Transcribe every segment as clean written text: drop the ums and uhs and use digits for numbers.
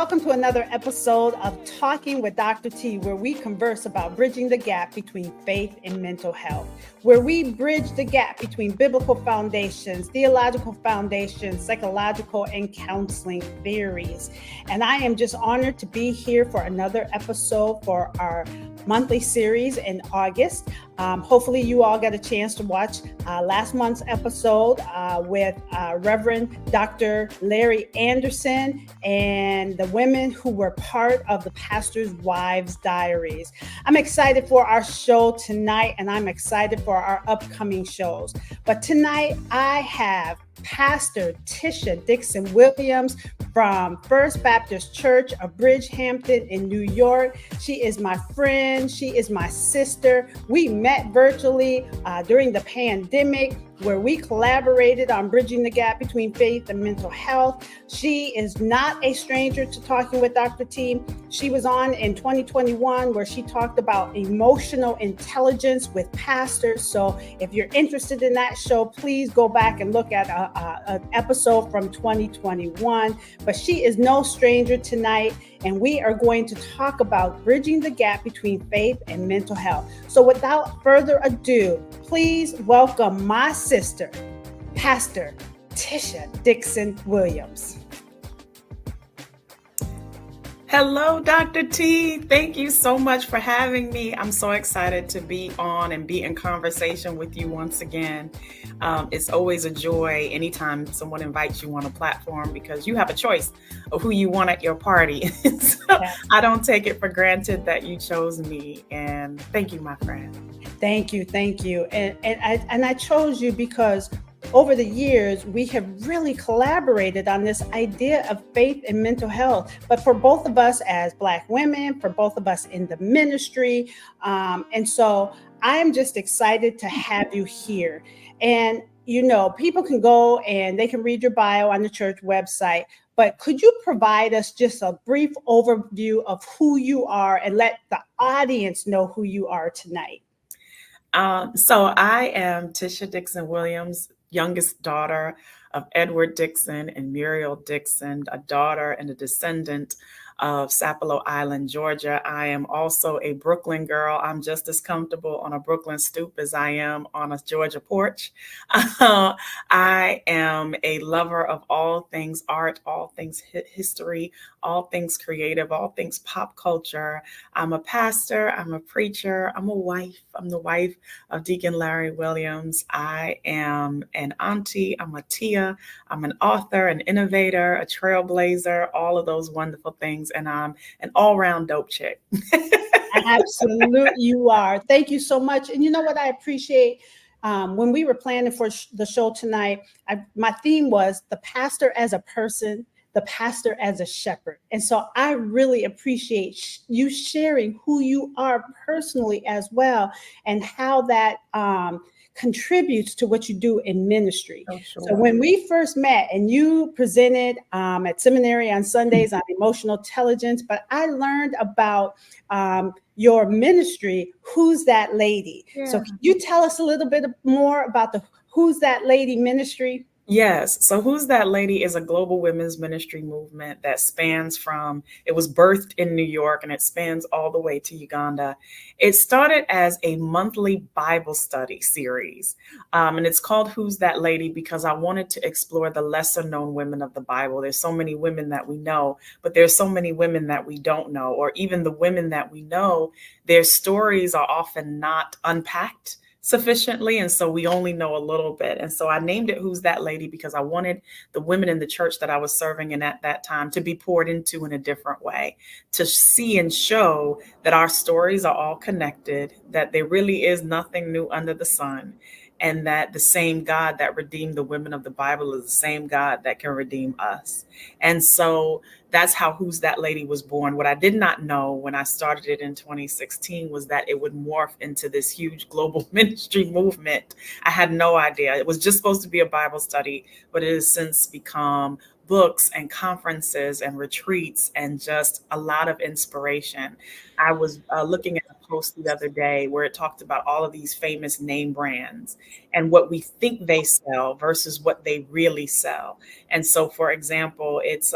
welcome to another episode of Talking with Dr. T, where we converse about bridging the gap between faith and mental health, where we bridge the gap between biblical foundations, theological foundations, psychological, and counseling theories. And I am just honored to be here for another episode for our monthly series in August. Hopefully you all got a chance to watch last month's episode with Reverend Dr. Larry Anderson and the women who were part of the Pastor's Wives Diaries. I'm excited for our show tonight, and I'm excited for our upcoming shows. But tonight I have Pastor Tisha Dixon-Williams from First Baptist Church of Bridgehampton in New York. She is my friend. She is my sister. We met virtually during the pandemic, where we collaborated on bridging the gap between faith and mental health. She is not a stranger to Talking with Dr. T. She was on in 2021 where she talked about emotional intelligence with pastors. So if you're interested in that show, please go back and look at an episode from 2021. But she is no stranger tonight, and we are going to talk about bridging the gap between faith and mental health. So without further ado, please welcome my sister, Pastor Tisha Dixon-Williams. Hello, Dr. T. Thank you so much for having me. I'm so excited to be on and be in conversation with you once again. It's always a joy anytime someone invites you on a platform, because you have a choice of who you want at your party. So yeah. I don't take it for granted that you chose me. And thank you, my friend. Thank you. And I chose you because over the years, we have really collaborated on this idea of faith and mental health, but for both of us as Black women, for both of us in the ministry. And so I'm just excited to have you here. And, you know, people can go and they can read your bio on the church website, but could you provide us just a brief overview of who you are and let the audience know who you are tonight? So I am Tisha Dixon-Williams, youngest daughter of Edward Dixon and Muriel Dixon, a daughter and a descendant of Sapelo Island, Georgia. I am also a Brooklyn girl. I'm just as comfortable on a Brooklyn stoop as I am on a Georgia porch. I am a lover of all things art, all things history, all things creative, all things pop culture. I'm a pastor, I'm a preacher, I'm a wife. I'm the wife of Deacon Larry Williams. I am an auntie, I'm a tia, I'm an author, an innovator, a trailblazer, all of those wonderful things. And I'm an all-round dope chick. Absolutely, you are. Thank you so much. And you know what I appreciate? When we were planning for the show tonight, my theme was the pastor as a person, the pastor as a shepherd. And so I really appreciate you sharing who you are personally as well, and how that contributes to what you do in ministry. Oh, sure. So when we first met and you presented at seminary on Sundays on emotional intelligence, but I learned about your ministry, Who's That Lady? Yeah. So can you tell us a little bit more about the Who's That Lady ministry? Yes. So Who's That Lady is a global women's ministry movement that spans from, it was birthed in New York and it spans all the way to Uganda. It started as a monthly Bible study series. And it's called Who's That Lady because I wanted to explore the lesser known women of the Bible. There's so many women that we know, but there's so many women that we don't know, or even the women that we know, their stories are often not unpacked sufficiently. And so we only know a little bit. And so I named it Who's That Lady because I wanted the women in the church that I was serving in at that time to be poured into in a different way, to see and show that our stories are all connected, that there really is nothing new under the sun, and that the same God that redeemed the women of the Bible is the same God that can redeem us. And so that's how Who's That Lady was born. What I did not know when I started it in 2016 was that it would morph into this huge global ministry movement. I had no idea. It was just supposed to be a Bible study, but it has since become books and conferences and retreats and just a lot of inspiration. I was looking at a post the other day where it talked about all of these famous name brands and what we think they sell versus what they really sell. And so, for example, it's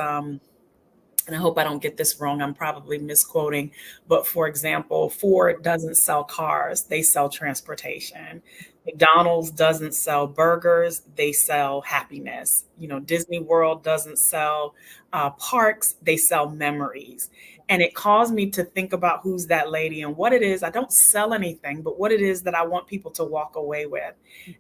and I hope I don't get this wrong, I'm probably misquoting, but for example, Ford doesn't sell cars, they sell transportation. McDonald's doesn't sell burgers, they sell happiness. Disney World doesn't sell parks, they sell memories. And it caused me to think about who's that lady and what it is. I don't sell anything, but what it is that I want people to walk away with.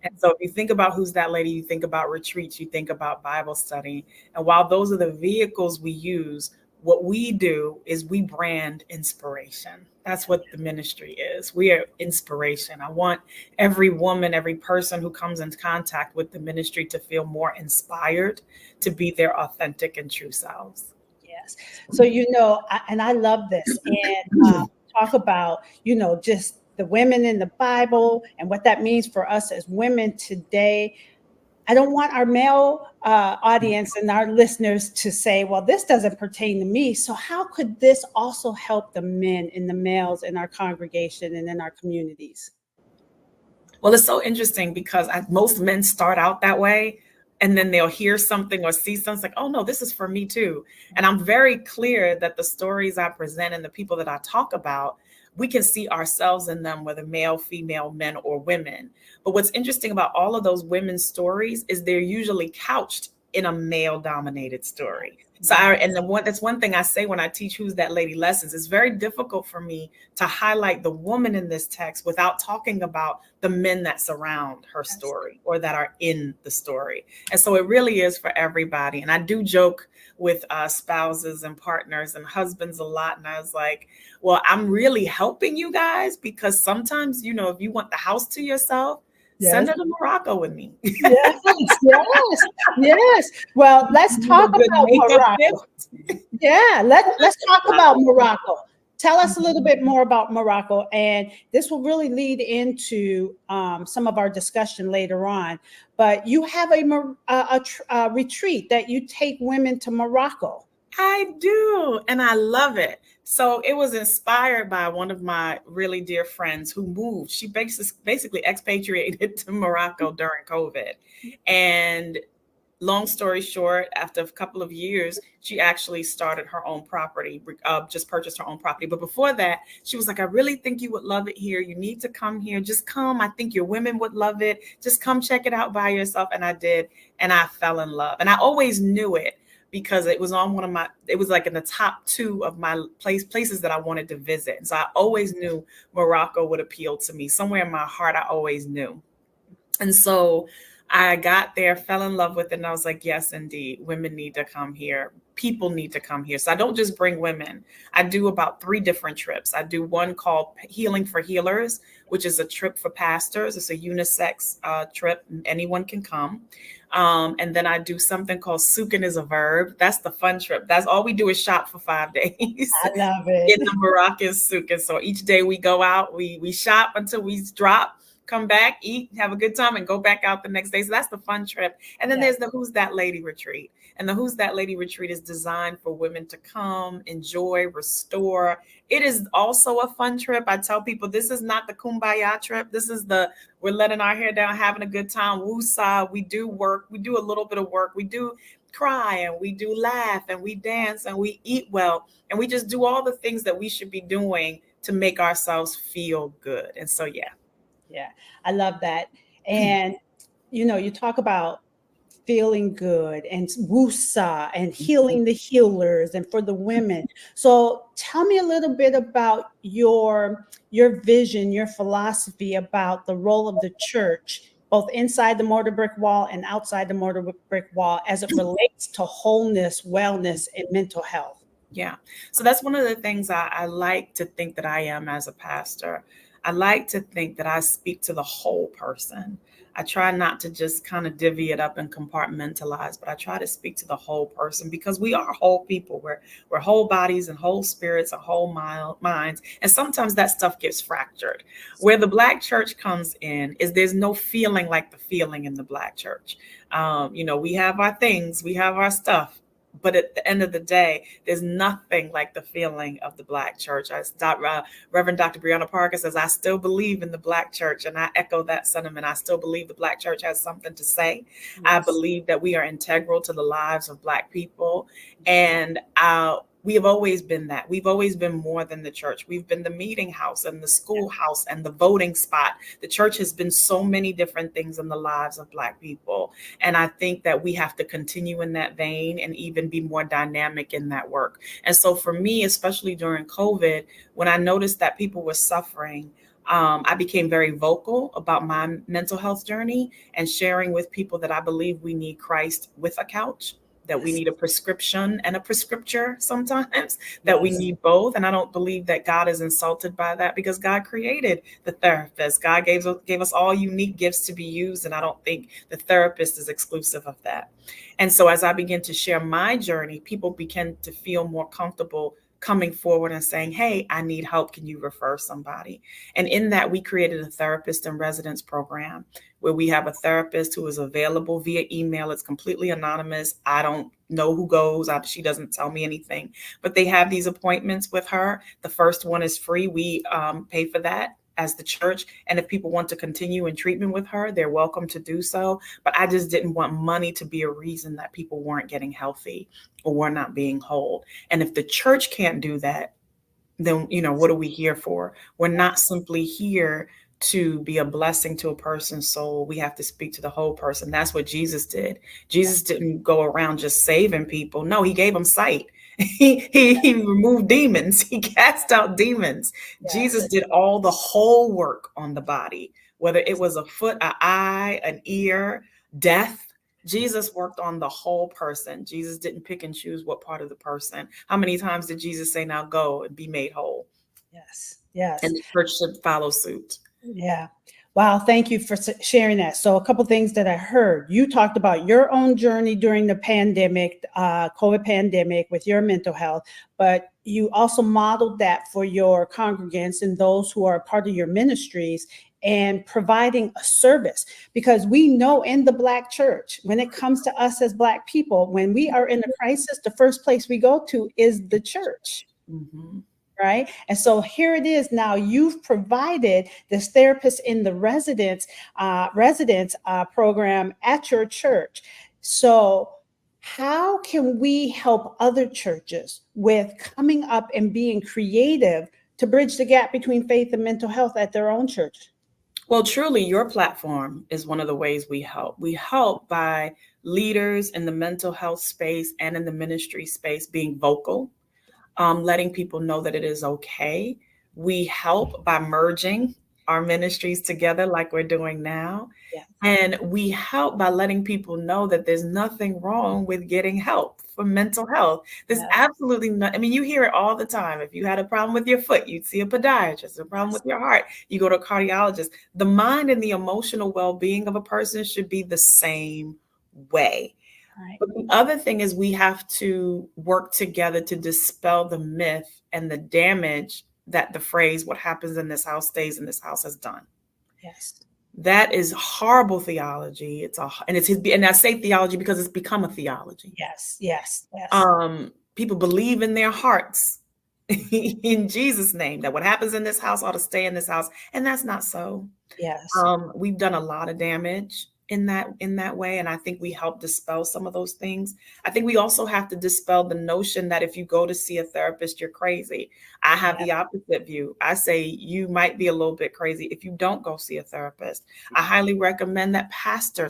And so if you think about who's that lady, you think about retreats, you think about Bible study. And while those are the vehicles we use, what we do is we brand inspiration. That's what the ministry is. We are inspiration. I want every woman, every person who comes in contact with the ministry to feel more inspired to be their authentic and true selves. Yes. So, and I love this, and talk about, just the women in the Bible and what that means for us as women today. I don't want our male audience and our listeners to say, well, this doesn't pertain to me. So how could this also help the men and the males in our congregation and in our communities? Well, it's so interesting because most men start out that way. And then they'll hear something or see something like, oh, no, this is for me, too. And I'm very clear that the stories I present and the people that I talk about, we can see ourselves in them, whether male, female, men, or women. But what's interesting about all of those women's stories is they're usually couched in a male dominated story. So that's one thing I say when I teach Who's That Lady lessons. It's very difficult for me to highlight the woman in this text without talking about the men that surround her story or that are in the story. And so it really is for everybody. And I do joke with spouses and partners and husbands a lot. And I was like, well, I'm really helping you guys because sometimes, if you want the house to yourself, send her to Morocco with me. Yes. Well, let's talk about Morocco. Yeah, let's talk about Morocco. Tell us a little bit more about Morocco, and this will really lead into some of our discussion later on. But you have a retreat that you take women to Morocco. I do, and I love it. So it was inspired by one of my really dear friends who moved. She basically expatriated to Morocco during COVID. And long story short, after a couple of years, she actually started her own property, just purchased her own property. But before that, she was like, I really think you would love it here. You need to come here. Just come. I think your women would love it. Just come check it out by yourself. And I did. And I fell in love. And I always knew it, because it was on it was like in the top 2 of my places that I wanted to visit. And so I always knew Morocco would appeal to me. Somewhere in my heart, I always knew. And so I got there, fell in love with it. And I was like, yes, indeed, women need to come here. People need to come here. So I don't just bring women. I do about 3 different trips. I do one called Healing for Healers, which is a trip for pastors. It's a unisex trip. Anyone can come. And then I do something called Soukin is a Verb. That's the fun trip. That's all we do is shop for 5 days. I love it. In the Moroccan Soukin. So each day we go out, we shop until we drop, come back, eat, have a good time, and go back out the next day. So that's the fun trip. And then there's the Who's That Lady retreat. And the Who's That Lady retreat is designed for women to come, enjoy, restore. It is also a fun trip. I tell people this is not the kumbaya trip. This is we're letting our hair down, having a good time. Woosah. We do work. We do a little bit of work. We do cry and we do laugh and we dance and we eat well. And we just do all the things that we should be doing to make ourselves feel good. And so, Yeah, I love that. And, you talk about feeling good and woosah and healing the healers and for the women. So tell me a little bit about your vision, your philosophy about the role of the church, both inside the mortar brick wall and outside the mortar brick wall, as it relates to wholeness, wellness, and mental health. Yeah. So that's one of the things I like to think that I am as a pastor. I like to think that I speak to the whole person. I try not to just kind of divvy it up and compartmentalize, but I try to speak to the whole person because we are whole people. We're whole bodies and whole spirits and whole minds. And sometimes that stuff gets fractured. Where the Black church comes in is there's no feeling like the feeling in the Black church. We have our things, we have our stuff. But at the end of the day, there's nothing like the feeling of the Black church. Reverend Dr. Breonna Parker says, I still believe in the Black church. And I echo that sentiment. I still believe the Black church has something to say. Yes. I believe that we are integral to the lives of Black people. And We have always been that. We've always been more than the church. We've been the meeting house and the schoolhouse and the voting spot. The church has been so many different things in the lives of Black people. And I think that we have to continue in that vein and even be more dynamic in that work. And so for me, especially during COVID, when I noticed that people were suffering, I became very vocal about my mental health journey and sharing with people that I believe we need Christ with a couch, that we need a prescription and a prescripture sometimes, that we need both. And I don't believe that God is insulted by that, because God created the therapist. God gave us all unique gifts to be used. And I don't think the therapist is exclusive of that. And so as I begin to share my journey, people begin to feel more comfortable coming forward and saying, hey, I need help. Can you refer somebody? And in that, we created a therapist in residence program where we have a therapist who is available via email. It's completely anonymous. I don't know who goes. She doesn't tell me anything, but they have these appointments with her. The first one is free. We pay for that as the church. And if people want to continue in treatment with her, they're welcome to do so. But I just didn't want money to be a reason that people weren't getting healthy or were not being whole. And if the church can't do that, then, what are we here for? We're not simply here to be a blessing to a person's soul. We have to speak to the whole person. That's what Jesus did. Jesus didn't go around just saving people. No, he gave them sight. He removed demons. He cast out demons. Jesus did all the whole work on the body, whether it was a foot, an eye, an ear, death. Jesus worked on the whole person. Jesus didn't pick and choose what part of the person. How many times did Jesus say, now go and be made whole? Yes. And the church should follow suit. Yeah. Wow. Thank you for sharing that. So a couple of things that I heard. You talked about your own journey during the pandemic, COVID pandemic, with your mental health, but you also modeled that for your congregants and those who are part of your ministries, and providing a service. Because we know in the Black church, when it comes to us as Black people, when we are in a crisis, the first place we go to is the church. Mm-hmm. Right. And so here it is. Now you've provided this therapist in the residence program at your church. So how can we help other churches with coming up and being creative to bridge the gap between faith and mental health at their own church? Well, truly, your platform is one of the ways we help. We help by leaders in the mental health space and in the ministry space being vocal. Letting people know that it is okay. We help by merging our ministries together like we're doing now. Yeah. And we help by letting people know that there's nothing wrong with getting help for mental health. There's absolutely no, I mean, you hear it all the time. If you had a problem with your foot, you'd see a podiatrist. A problem with your heart, you go to a cardiologist. The mind and the emotional well-being of a person should be the same way. Right. But the other thing is we have to work together to dispel the myth and the damage that the phrase, what happens in this house stays in this house, has done. Yes. That is horrible theology. And I say theology because it's become a theology. Yes. People believe in their hearts in Jesus' name that what happens in this house ought to stay in this house. And that's not so. Yes. We've done a lot of damage in that way. And I think we help dispel some of those things. I think we also have to dispel the notion that if you go to see a therapist, you're crazy. I have the opposite view. I say you might be a little bit crazy if you don't go see a therapist. I highly recommend that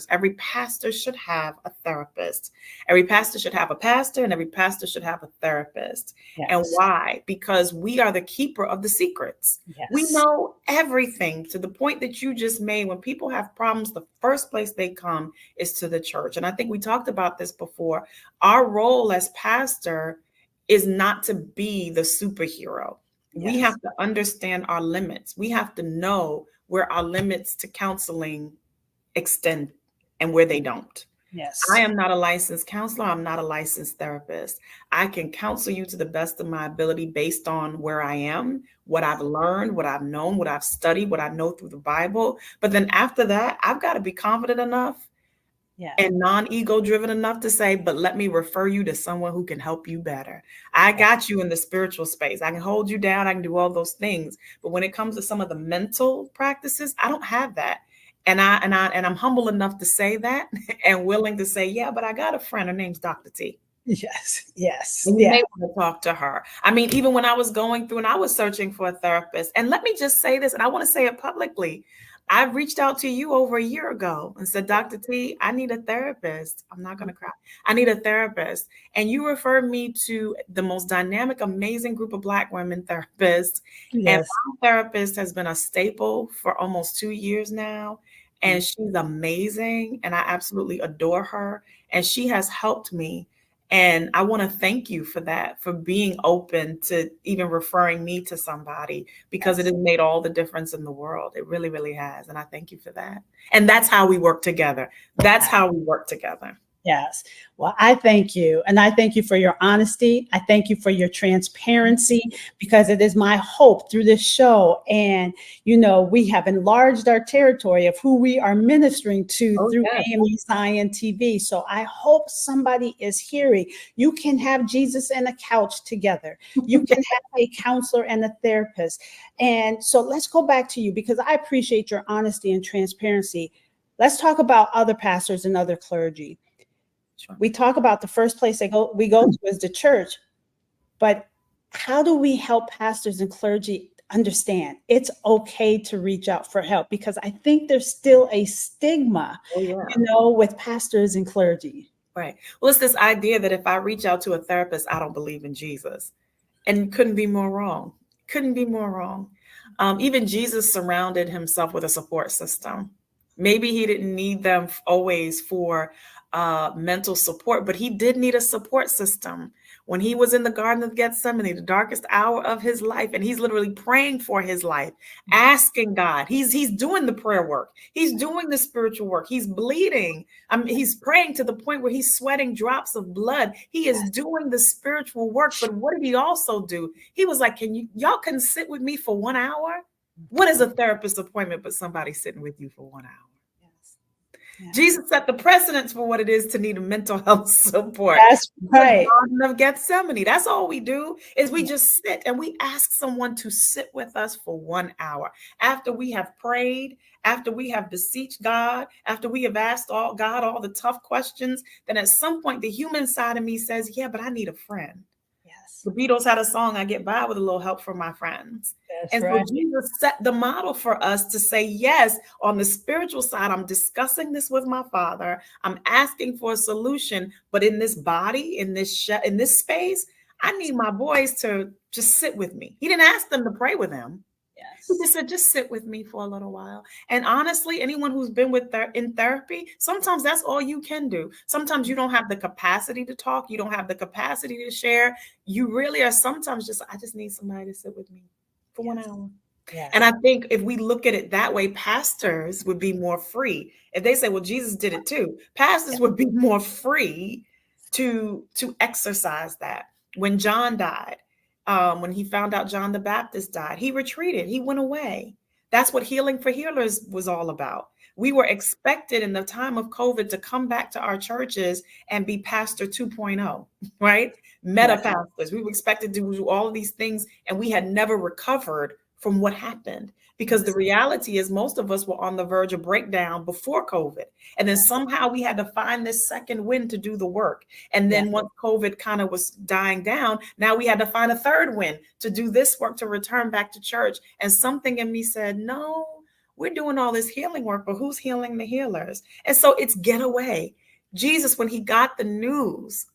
every pastor should have a therapist. Every pastor should have a pastor, and every pastor should have a therapist. Yes. And why? Because we are the keeper of the secrets. Yes. We know everything, to the point that you just made. When people have problems, the first place they come is to the church. And I think we talked about this before. Our role as pastor is not to be the superhero. Yes. We have to understand our limits. We have to know where our limits to counseling extend and where they don't. Yes. I am not a licensed counselor. I'm not a licensed therapist. I can counsel you to the best of my ability based on where I am, what I've learned, what I've known, what I've studied, what I know through the Bible. But then after that, I've got to be confident enough and non-ego driven enough to say, but let me refer you to someone who can help you better. I got you in the spiritual space. I can hold you down. I can do all those things. But when it comes to some of the mental practices, I don't have that. And I'm humble enough to say that and willing to say, yeah, but I got a friend. Her name's Dr. T. Yes. Yes. And you Yeah. may want to talk to her. I mean, even when I was going through and I was searching for a therapist, and let me just say this, and I want to say it publicly. I reached out to you over a year ago and said, Dr. T, I need a therapist. I'm not going to cry. I need a therapist. And you referred me to the most dynamic, amazing group of Black women therapists. And Yes. my therapist has been a staple for almost 2 years now. And she's amazing. And I absolutely adore her. And she has helped me. And I want to thank you for that, for being open to even referring me to somebody, because it has made all the difference in the world. It really, really has. And I thank you for that. And that's how we work together. That's how we work together. Yes. Well, I thank you. And I thank you for your honesty. I thank you for your transparency, because it is my hope through this show. And, we have enlarged our territory of who we are ministering to through AMEZTV. So I hope somebody is hearing, you can have Jesus and a couch together. You can have a counselor and a therapist. And so let's go back to you, because I appreciate your honesty and transparency. Let's talk about other pastors and other clergy. Sure. We talk about the first place we go to is the church, but how do we help pastors and clergy understand it's okay to reach out for help? Because I think there's still a stigma, with pastors and clergy. Right. Well, it's this idea that if I reach out to a therapist, I don't believe in Jesus. And couldn't be more wrong. Couldn't be more wrong. Even Jesus surrounded himself with a support system. Maybe he didn't need them always for mental support, but he did need a support system. When he was in the Garden of Gethsemane, the darkest hour of his life, and he's literally praying for his life, asking God. He's doing the prayer work. He's doing the spiritual work. He's bleeding. He's praying to the point where he's sweating drops of blood. He is doing the spiritual work. But what did he also do? He was like, y'all can sit with me for 1 hour? What is a therapist appointment but somebody sitting with you for 1 hour? Yeah. Jesus set the precedence for what it is to need a mental health support. That's right. The Garden of Gethsemane. That's all we do is we just sit and we ask someone to sit with us for 1 hour. After we have prayed, after we have beseeched God, after we have asked God all the tough questions, then at some point the human side of me says, yeah, but I need a friend. The Beatles had a song, I get by with a little help from my friends. That's right. So Jesus set the model for us to say, yes, on the spiritual side, I'm discussing this with my Father. I'm asking for a solution. But in this body, in this space, I need my boys to just sit with me. He didn't ask them to pray with him. He just said, just sit with me for a little while. And honestly, anyone who's been in therapy, sometimes that's all you can do. Sometimes you don't have the capacity to talk. You don't have the capacity to share. You really are sometimes I just need somebody to sit with me for 1 hour. Yes. And I think if we look at it that way, pastors would be more free. If they say, well, Jesus did it too, pastors would be more free to exercise that. When John died, when he found out John the Baptist died, he retreated. He went away. That's what Healing for Healers was all about. We were expected in the time of COVID to come back to our churches and be Pastor 2.0, right? Meta pastors. We were expected to do all of these things, and we had never recovered from what happened. Because the reality is most of us were on the verge of breakdown before COVID. And then somehow we had to find this second wind to do the work. And then once COVID kind of was dying down, now we had to find a third wind to do this work, to return back to church. And something in me said, no, we're doing all this healing work, but who's healing the healers? And so it's get away. Jesus, when he got the news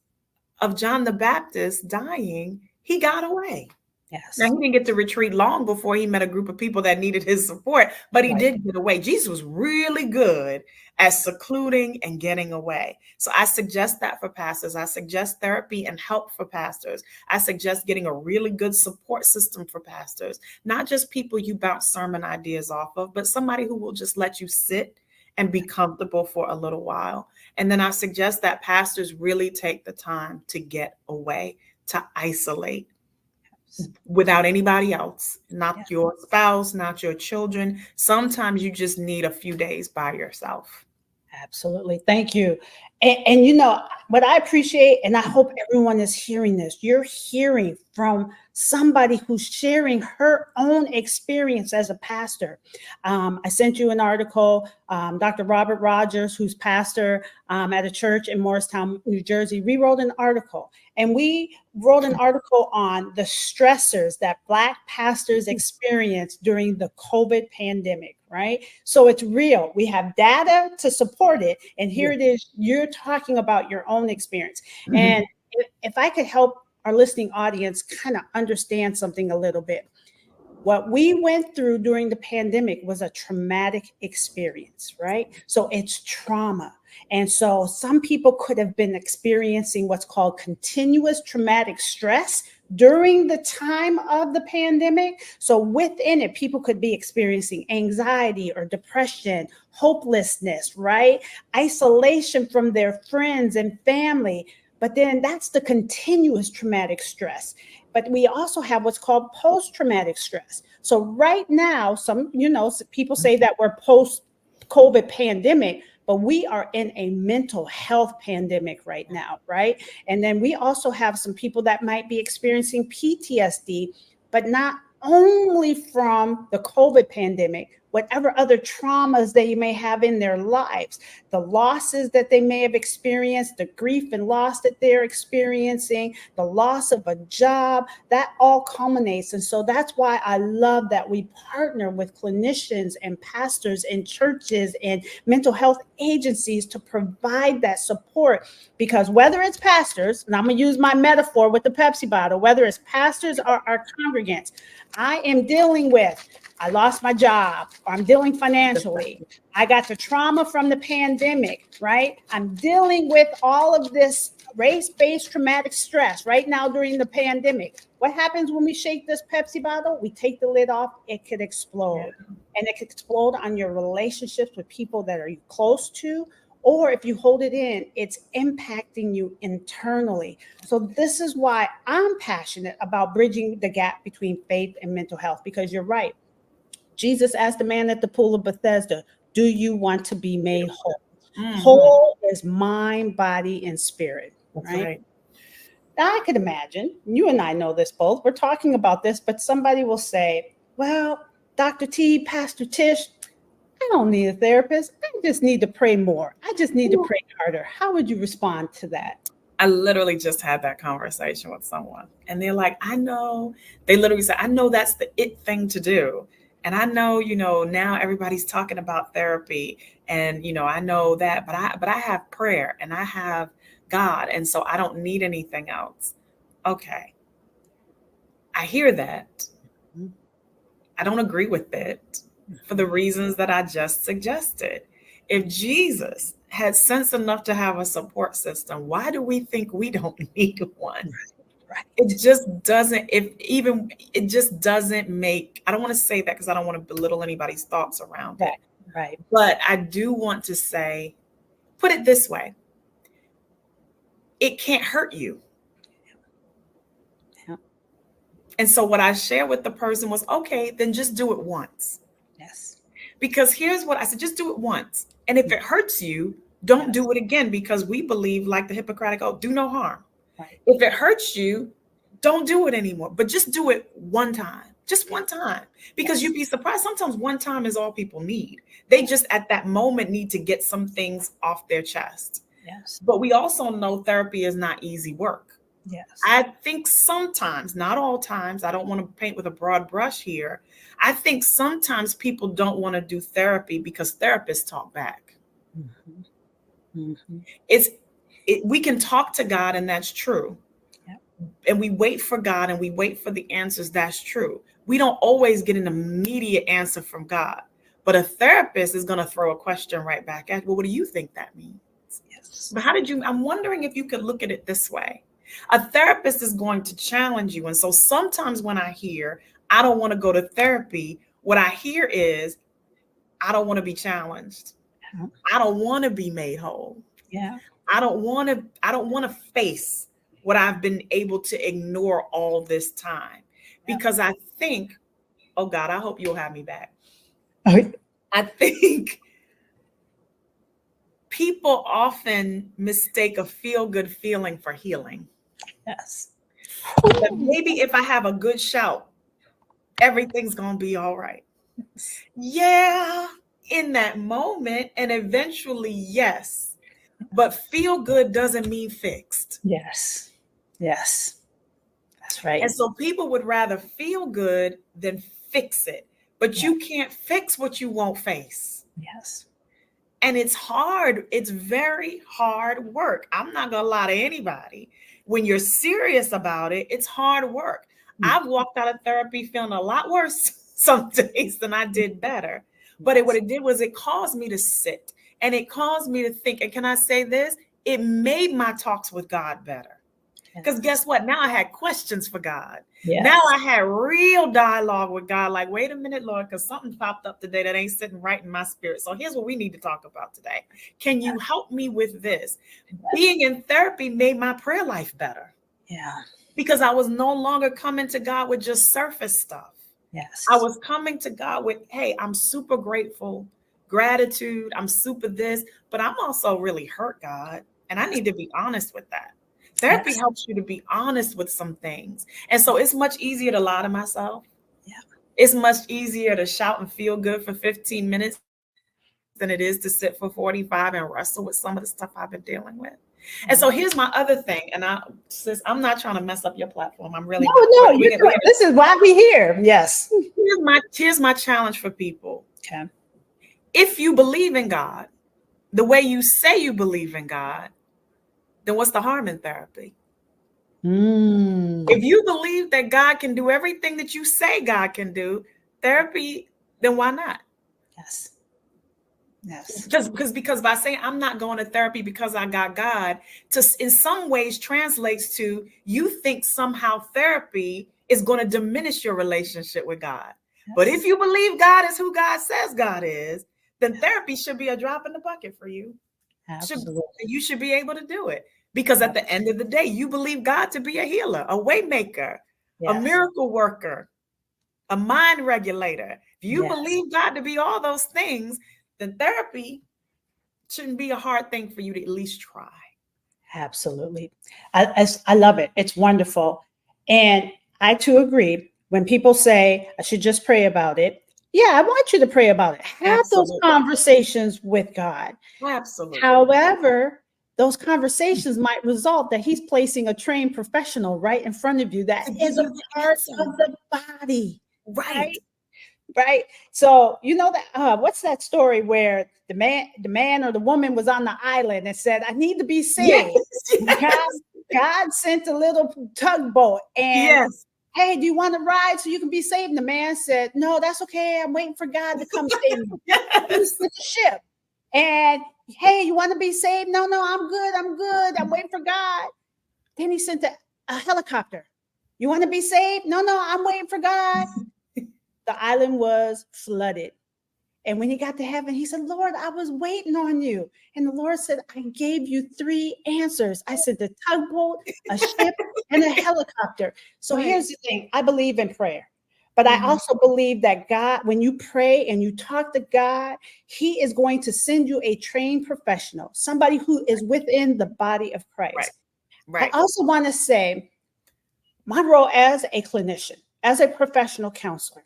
of John the Baptist dying, he got away. Yes. Now, he didn't get to retreat long before he met a group of people that needed his support, but he did get away. Jesus was really good at secluding and getting away. So I suggest that for pastors. I suggest therapy and help for pastors. I suggest getting a really good support system for pastors, not just people you bounce sermon ideas off of, but somebody who will just let you sit and be comfortable for a little while. And then I suggest that pastors really take the time to get away, to isolate without anybody else, not your spouse, not your children. Sometimes you just need a few days by yourself. Absolutely. Thank you. And what I appreciate, and I hope everyone is hearing this, you're hearing from somebody who's sharing her own experience as a pastor. I sent you an article. Dr. Robert Rogers, who's pastor at a church in Morristown, New Jersey, rewrote an article. And we wrote an article on the stressors that Black pastors experience during the COVID pandemic, right? So it's real. We have data to support it. And here it is. You're talking about your own experience. Mm-hmm. And if I could help our listening audience kind of understand something a little bit. What we went through during the pandemic was a traumatic experience, right? So it's trauma. And so some people could have been experiencing what's called continuous traumatic stress during the time of the pandemic. So within it, people could be experiencing anxiety or depression, hopelessness, right? Isolation from their friends and family. But then that's the continuous traumatic stress. But we also have what's called post-traumatic stress. So right now, people say that we're post-COVID pandemic, but we are in a mental health pandemic right now, right? And then we also have some people that might be experiencing PTSD, but not only from the COVID pandemic, whatever other traumas they may have in their lives, the losses that they may have experienced, the grief and loss that they're experiencing, the loss of a job, that all culminates. And so that's why I love that we partner with clinicians and pastors and churches and mental health agencies to provide that support. Because whether it's pastors, and I'm going to use my metaphor with the Pepsi bottle, whether it's pastors or our congregants, I am dealing with, I lost my job, or I'm dealing financially. I got the trauma from the pandemic, right? I'm dealing with all of this race-based traumatic stress right now during the pandemic. What happens when we shake this Pepsi bottle? We take the lid off, it could explode. Yeah. And it could explode on your relationships with people that are you close to, or if you hold it in, it's impacting you internally. So this is why I'm passionate about bridging the gap between faith and mental health, because you're right. Jesus asked the man at the pool of Bethesda, do you want to be made whole? Mm-hmm. Whole is mind, body, and spirit, right? Now I could imagine, you and I know this both, we're talking about this, but somebody will say, well, Dr. T, Pastor Tish, I don't need a therapist. I just need to pray more. I just need to pray harder. How would you respond to that? I literally just had that conversation with someone, and they're like, I know, they literally said, I know that's the it thing to do. And I know, now everybody's talking about therapy, and, I know that, but I have prayer and I have God. And so I don't need anything else. Okay. I hear that. I don't agree with it for the reasons that I just suggested. If Jesus had sense enough to have a support system, why do we think we don't need one? Right. It just doesn't, it just doesn't make, I don't want to say that because I don't want to belittle anybody's thoughts around it. Right. But I do want to say, put it this way. It can't hurt you. Yeah. And so what I shared with the person was, okay, then just do it once. Yes. Because here's what I said, just do it once. And if it hurts you, don't do it again, because we believe, like the Hippocratic oath, do no harm. Right. If it hurts you, don't do it anymore, but just do it one time, just one time, because you'd be surprised. Sometimes one time is all people need. They just at that moment need to get some things off their chest. Yes. But we also know therapy is not easy work. Yes. I think sometimes, not all times, I don't want to paint with a broad brush here. I think sometimes people don't want to do therapy because therapists talk back. Mm-hmm. Mm-hmm. We can talk to God, and that's true. Yep. And we wait for God and we wait for the answers. That's true. We don't always get an immediate answer from God, but a therapist is going to throw a question right back at, well, what do you think that means? Yes. But I'm wondering if you could look at it this way. A therapist is going to challenge you. And so sometimes when I hear, I don't want to go to therapy, what I hear is, I don't want to be challenged. Yeah. I don't want to be made whole. Yeah. I don't want to face what I've been able to ignore all this time, because I think, oh God, I hope you'll have me back. Okay. I think people often mistake a feel-good feeling for healing. Yes. But maybe if I have a good shout, everything's going to be all right. Yeah, in that moment, and eventually, yes. But feel good doesn't mean fixed. Yes. Yes. That's right. And so people would rather feel good than fix it. But you can't fix what you won't face. Yes. And it's hard. It's very hard work. I'm not going to lie to anybody. When you're serious about it, it's hard work. I've walked out of therapy feeling a lot worse some days than I did better. But what it did was it caused me to sit, and it caused me to think. And can I say this? It made my talks with God better. Because guess what? Now I had questions for God. Yes. Now I had real dialogue with God. Like, wait a minute, Lord, because something popped up today that ain't sitting right in my spirit. So here's what we need to talk about today. Can you help me with this? Being in therapy made my prayer life better. Yeah. Because I was no longer coming to God with just surface stuff. Yes. I was coming to God with, hey, I'm super grateful, gratitude. I'm super this, but I'm also really hurt, God. And I need to be honest with that. Therapy helps you to be honest with some things. And so it's much easier to lie to myself. Yeah. It's much easier to shout and feel good for 15 minutes than it is to sit for 45 and wrestle with some of the stuff I've been dealing with. And so here's my other thing. And I'm not trying to mess up your platform. I'm really no. This is why we're here. Yes. Here's my challenge for people. Okay. If you believe in God, the way you say you believe in God, then what's the harm in therapy? If you believe that God can do everything that you say God can do, therapy, then why not? Yes. Yes. Just because by saying I'm not going to therapy because I got God, in some ways translates to you think somehow therapy is going to diminish your relationship with God. Yes. But if you believe God is who God says God is, then therapy should be a drop in the bucket for you. Absolutely. You should be able to do it because at the end of the day, you believe God to be a healer, a way maker, a miracle worker, a mind regulator. If you believe God to be all those things, then therapy shouldn't be a hard thing for you to at least try. Absolutely. I love it. It's wonderful. And I too agree. When people say I should just pray about it, yeah, I want you to pray about it. Have those conversations with God. Absolutely. However, those conversations might result that he's placing a trained professional right in front of you that is a part of the body. Right. So you know that what's that story where the man or the woman was on the island and said, I need to be saved. Yes. God sent a little tugboat and hey, do you want to ride so you can be saved? And the man said, no, that's okay. I'm waiting for God to come save me. He's with the ship. And hey, you want to be saved? No, I'm good. I'm waiting for God. Then he sent a helicopter. You want to be saved? No, I'm waiting for God. The island was flooded. And when he got to heaven, he said, Lord, I was waiting on you. And the Lord said, I gave you 3 answers. I said, the tugboat, a ship, and a helicopter. So here's the thing. I believe in prayer. But I also believe that God, when you pray and you talk to God, he is going to send you a trained professional, somebody who is within the body of Christ. I also want to say my role as a clinician, as a professional counselor,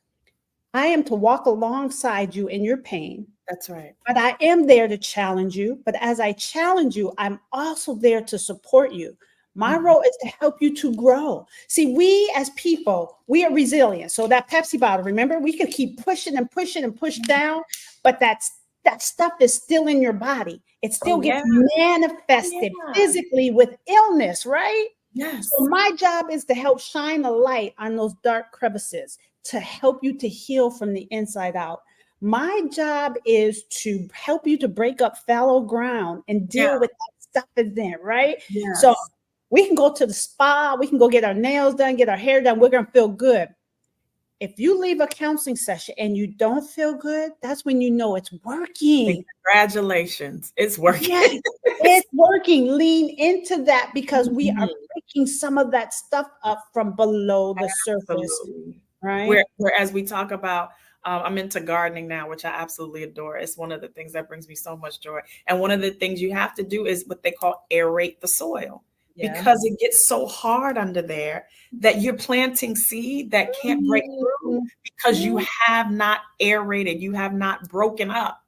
I am to walk alongside you in your pain. That's right. But I am there to challenge you. But as I challenge you, I'm also there to support you. My role is to help you to grow. See, we as people, we are resilient. So that Pepsi bottle, remember, we could keep pushing and pushing and push down, but that stuff is still in your body. It still gets manifested physically with illness, right? Yes. So my job is to help shine a light on those dark crevices, to help you to heal from the inside out. My job is to help you to break up fallow ground and deal with that stuff in there, right? Yes. So we can go to the spa, we can go get our nails done, get our hair done, we're going to feel good. If you leave a counseling session and you don't feel good, that's when you know it's working. Congratulations. It's working. Yes, it's working. Lean into that because we are breaking some of that stuff up from below the surface. Right. Whereas we talk about, I'm into gardening now, which I absolutely adore. It's one of the things that brings me so much joy. And one of the things you have to do is what they call aerate the soil. Yeah. because it gets so hard under there that you're planting seed that can't break through because you have not aerated, you have not broken up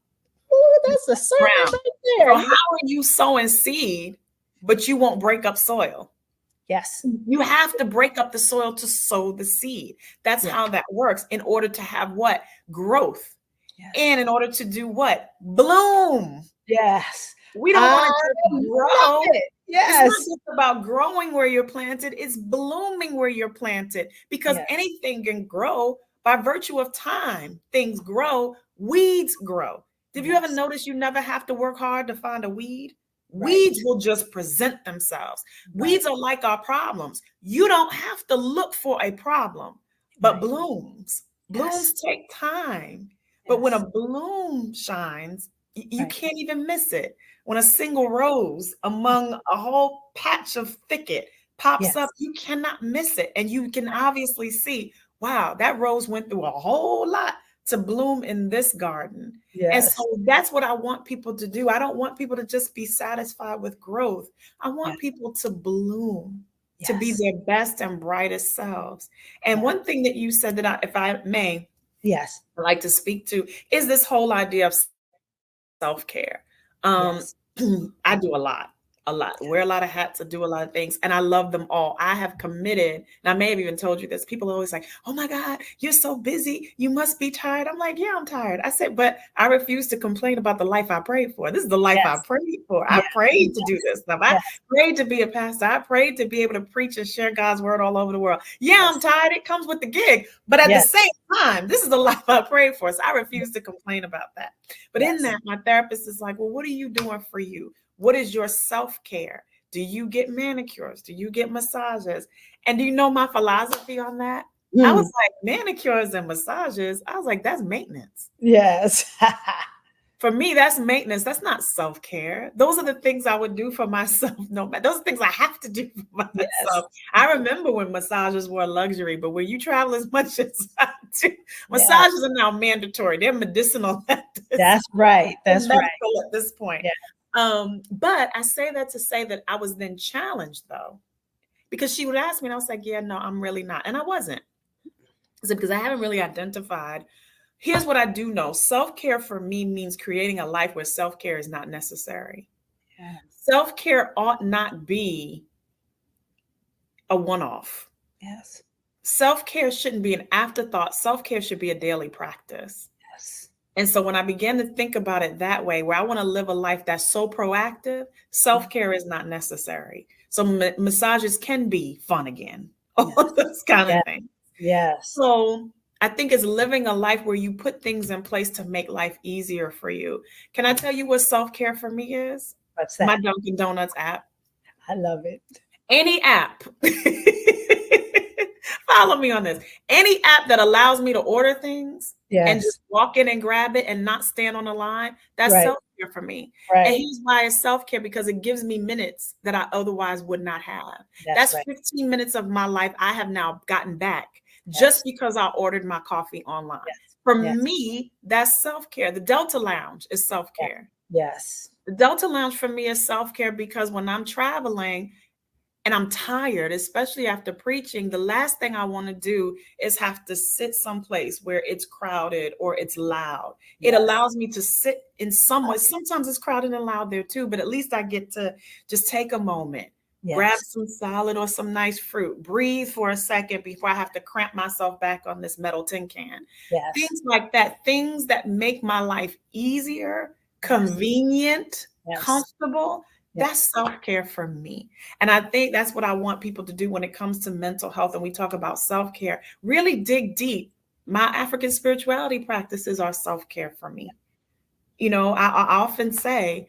Ooh, that's a sermon ground. right So there. how are you sowing seed, but you won't break up soil? Yes. You have to break up the soil to sow the seed. That's Yeah. how that works in order to have what? Growth. Yes. And in order to do what? Bloom. Yes. We don't want I to just love grow. it. It's not Yes. just about growing where you're planted, it's blooming where you're planted because Yes. anything can grow by virtue of time. Things grow, weeds grow. Did you ever Yes. notice you never have to work hard to find a weed? Right. Weeds will just present themselves. Right. Weeds are like our problems. You don't have to look for a problem, but Right. blooms. Blooms take time. But when a bloom shines, you Right. can't even miss it. When a single rose among a whole patch of thicket pops Yes. up, you cannot miss it. And you can obviously see, wow, that rose went through a whole lot to bloom in this garden. And Yes. so that's what I want people to do. I don't want people to just be satisfied with growth. I want Yes. people to bloom, to be Yes. their best and brightest selves. And Yes. one thing that you said that if I may, Yes. I'd like to speak to is this whole idea of self-care. Yes. I do a lot, wear a lot of hats, I do a lot of things, and I love them all. I have committed, and I may have even told you this. People are always like, oh my God, you're so busy. You must be tired. I'm like, yeah, I'm tired. I said, but I refuse to complain about the life I prayed for. This is the life I Yes. prayed for. Yeah. I prayed to do this stuff. I Yes. prayed to be a pastor. I prayed to be able to preach and share God's word all over the world. Yeah, I'm tired. It comes with the gig. But at the same time, this is the life I prayed for. So I refuse to complain about that. But in that, my therapist is like, well, what are you doing for you? What is your self-care? Do you get manicures? Do you get massages? And do you know my philosophy on that? I was like, manicures and massages. I was like, that's maintenance. Yes. For me, that's maintenance. That's not self-care. Those are the things I would do for myself. No, those are things I have to do for myself. Yes. I remember when massages were a luxury, but when you travel as much as I do, Yes. massages are now mandatory. They're medicinal. That's right. That's right. At this point. Yeah. But I say that to say that I was then challenged though, because she would ask me and I was like, yeah, no, I'm really not. And I wasn't. So because I haven't really identified. Here's what I do know. Self-care for me means creating a life where self-care is not necessary. Yeah. Self-care ought not be a one-off. Yes. Self-care shouldn't be an afterthought. Self-care should be a daily practice. Yes. And so when I began to think about it that way, where I want to live a life that's so proactive, self-care is not necessary. So massages can be fun again, all those kind of things. Yes. So I think it's living a life where you put things in place to make life easier for you. Can I tell you what self-care for me is? What's that? My Dunkin' Donuts app. I love it. Any app. Follow me on this. Any app that allows me to order things and just walk in and grab it and not stand on the line, that's self-care for me. Right. And here's why it's self-care, because it gives me minutes that I otherwise would not have. That's 15 minutes of my life I have now gotten back just because I ordered my coffee online. For me, that's self-care. The Delta Lounge is self-care. Yes. The Delta Lounge for me is self-care because when I'm traveling and I'm tired, especially after preaching, the last thing I want to do is have to sit someplace where it's crowded or it's loud. It allows me to sit in somewhere. Sometimes it's crowded and loud there too, but at least I get to just take a moment, grab some salad or some nice fruit, breathe for a second before I have to cramp myself back on this metal tin can. Things like that, things that make my life easier, convenient, comfortable. That's self-care for me. And I think that's what I want people to do when it comes to mental health. And we talk about self-care, really dig deep. My African spirituality practices are self-care for me. You know, I often say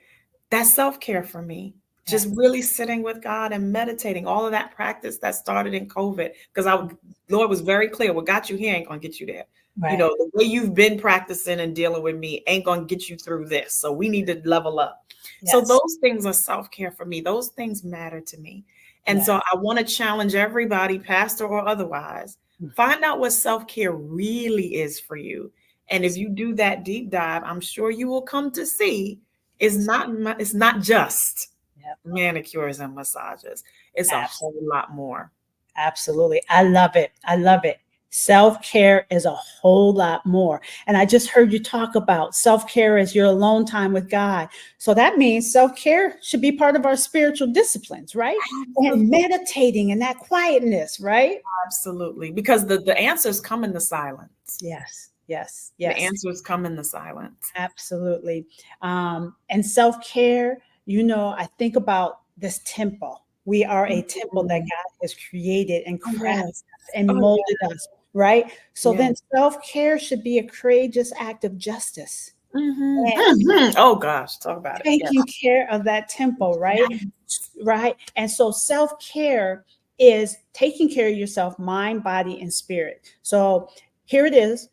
that's self-care for me. Just really sitting with God and meditating, all of that practice that started in COVID, because Lord was very clear, what got you here ain't gonna get you there. You know, the way you've been practicing and dealing with me ain't gonna get you through this. So we need to level up. So those things are self-care for me. Those things matter to me. And so I want to challenge everybody, pastor or otherwise, find out what self-care really is for you. And if you do that deep dive, I'm sure you will come to see it's not just. Yep. manicures and massages. It's a whole lot more. Absolutely. I love it. I love it. Self-care is a whole lot more. And I just heard you talk about self-care as your alone time with God. So that means self-care should be part of our spiritual disciplines, right? And meditating and that quietness, right? Absolutely. Because the answers come in the silence. Yes, yes, The yes. answers come in the silence. Absolutely. And self-care, I think about this temple. We are a temple that God has created and Oh, crafted yes. and Oh, molded us, right? So then yes. self-care should be a courageous act of justice Oh gosh, talk about it. taking care of that temple, right? Yes. Right. And so self-care is taking care of yourself, mind, body, and spirit. So here it is.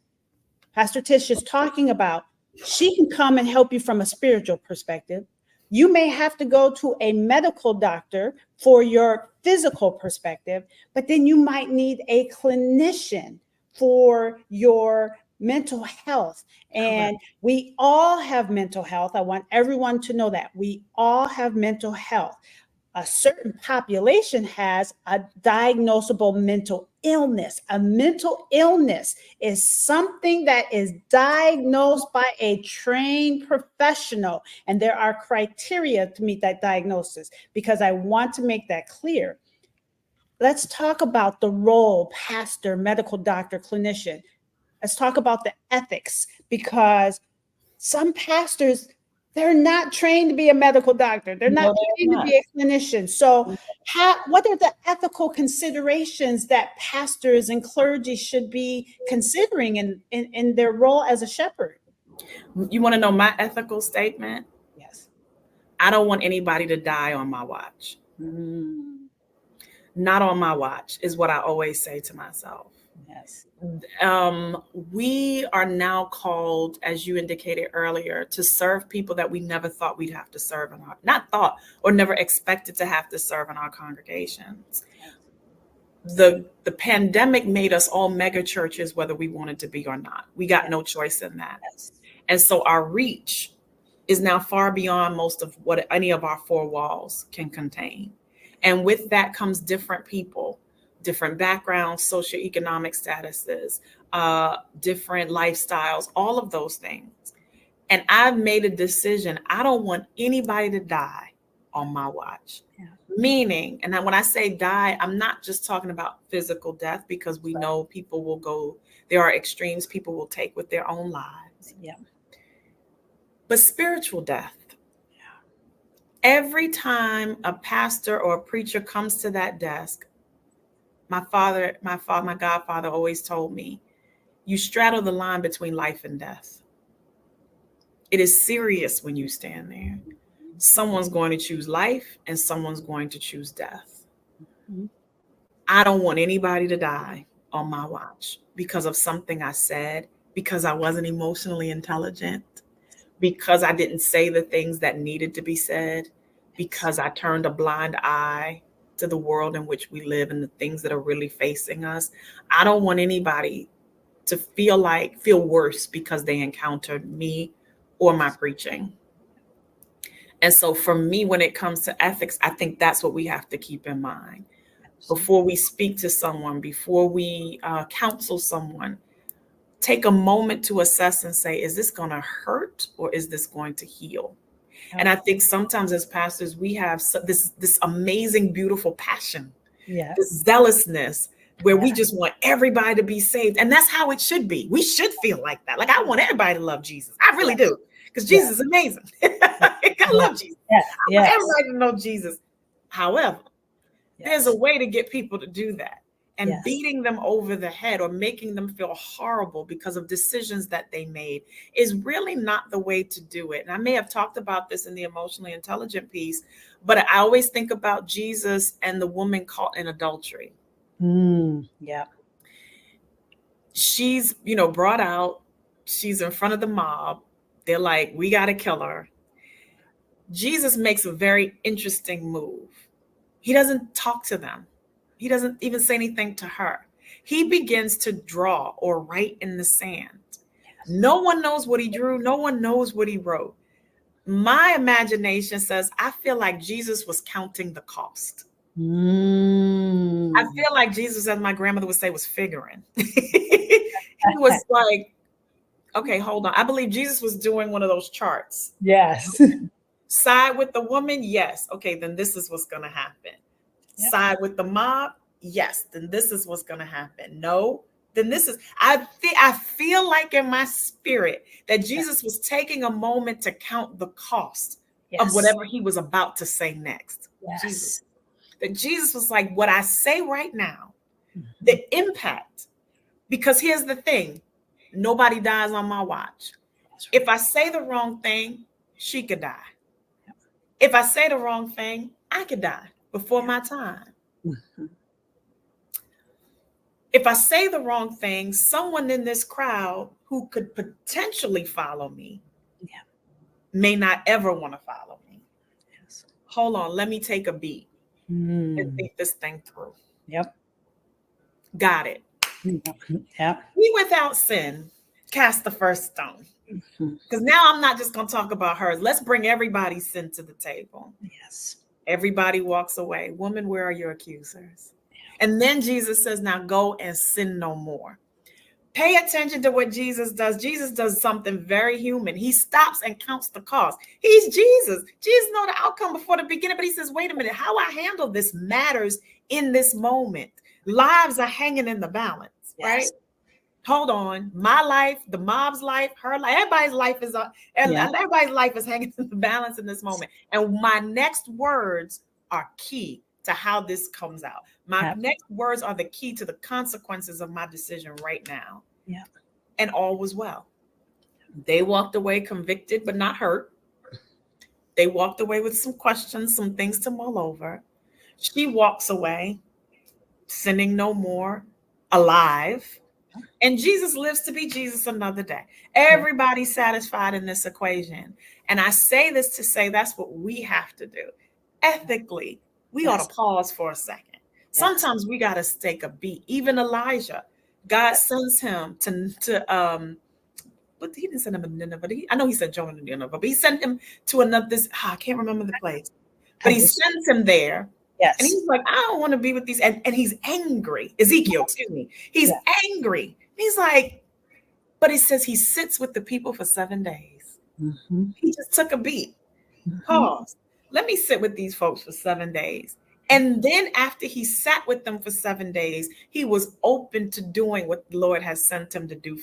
Pastor Tish is talking about, she can come and help you from a spiritual perspective. You may have to go to a medical doctor for your physical perspective, but then you might need a clinician for your mental health. And we all have mental health. I want everyone to know that we all have mental health. A certain population has a diagnosable mental illness. A mental illness is something that is diagnosed by a trained professional, and there are criteria to meet that diagnosis, because I want to make that clear. Let's talk about the role, pastor, medical doctor, clinician. Let's talk about the ethics, because some pastors, they're not trained to be a medical doctor. They're not No, they're trained to not. be a clinician. So what are the ethical considerations that pastors and clergy should be considering in their role as a shepherd? You want to know my ethical statement? Yes. I don't want anybody to die on my watch. Mm, Not on my watch is what I always say to myself. yes. We are now called, as you indicated earlier, to serve people that we never thought we'd have to serve not thought or never expected to have to serve in our congregations. The pandemic made us all mega churches, whether we wanted to be or not. We got no choice in that. Yes. And so our reach is now far beyond most of what any of our four walls can contain. And with that comes different people, different backgrounds, socioeconomic statuses, different lifestyles, all of those things. And I've made a decision. I don't want anybody to die on my watch. Yeah. Meaning, and when I say die, I'm not just talking about physical death, because we know people will go, there are extremes people will take with their own lives. Yeah. But spiritual death. Every time a pastor or a preacher comes to that desk, my godfather always told me, you straddle the line between life and death. It is serious when you stand there. Someone's going to choose life and someone's going to choose death. Mm-hmm. I don't want anybody to die on my watch because of something I said, because I wasn't emotionally intelligent, because I didn't say the things that needed to be said, because I turned a blind eye to the world in which we live and the things that are really facing us. I don't want anybody to feel worse because they encountered me or my preaching. And so for me, when it comes to ethics, I think that's what we have to keep in mind. Before we speak to someone, before we counsel someone, take a moment to assess and say, is this going to hurt or is this going to heal? And I think sometimes as pastors, we have this amazing, beautiful passion, this zealousness, where we just want everybody to be saved. And that's how it should be. We should feel like that. Like, I want everybody to love Jesus. I really do. Because Jesus is amazing. I love Jesus. I want everybody to know Jesus. However, there's a way to get people to do that. And beating them over the head or making them feel horrible because of decisions that they made is really not the way to do it. And I may have talked about this in the emotionally intelligent piece, but I always think about Jesus and the woman caught in adultery. She's, brought out. She's in front of the mob. They're like, we got to kill her. Jesus makes a very interesting move. He doesn't talk to them. He doesn't even say anything to her. He begins to draw or write in the sand. No one knows what he drew. No one knows what he wrote. My imagination says, I feel like Jesus was counting the cost. I feel like Jesus, as my grandmother would say, was figuring. He was like, okay, hold on. I believe Jesus was doing one of those charts. Yes. Side with the woman, yes. Okay, then this is what's going to happen. Yep. Side with the mob, yes. Then this is what's going to happen. No, then this is. I feel like in my spirit that Jesus was taking a moment to count the cost of whatever he was about to say next. Yes. That Jesus was like, what I say right now, the impact, because here's the thing, nobody dies on my watch. Right. If I say the wrong thing, she could die. Yep. If I say the wrong thing, I could die before my time. Mm-hmm. If I say the wrong thing, someone in this crowd who could potentially follow me may not ever want to follow me. Yes. Hold on, let me take a beat. And think this thing through. Yep. Got it. Yep. We without sin cast the first stone. Because now I'm not just going to talk about hers. Let's bring everybody's sin to the table. Yes. Everybody walks away. Woman, where are your accusers? Yeah. And then Jesus says, now go and sin no more. Pay attention to what Jesus does. Jesus does something very human. He stops and counts the cost. He's Jesus. Jesus knows the outcome before the beginning, but he says, wait a minute, how I handle this matters in this moment. Lives are hanging in the balance, right? Hold on. My life, the mob's life, her life, everybody's life is everybody's life is hanging in the balance in this moment. And my next words are key to how this comes out. My next words are the key to the consequences of my decision right now. Yeah. And all was well. They walked away convicted, but not hurt. They walked away with some questions, some things to mull over. She walks away, sinning no more, alive. And Jesus lives to be Jesus another day. Everybody's satisfied in this equation. And I say this to say that's what we have to do. Ethically, we ought to pause for a second. Sometimes we got to take a beat. Even Elijah, God sends him but he didn't send him to Nineveh. I know he sent Jonah to Nineveh, but he sent him to another, I can't remember the place, but he sends him there. Yes. And he's like, I don't want to be with these. And he's angry. Ezekiel, excuse me. He's angry. He's like, but he says he sits with the people for 7 days. Mm-hmm. He just took a beat. Mm-hmm. Pause. Let me sit with these folks for 7 days. And then after he sat with them for 7 days, he was open to doing what the Lord has sent him to do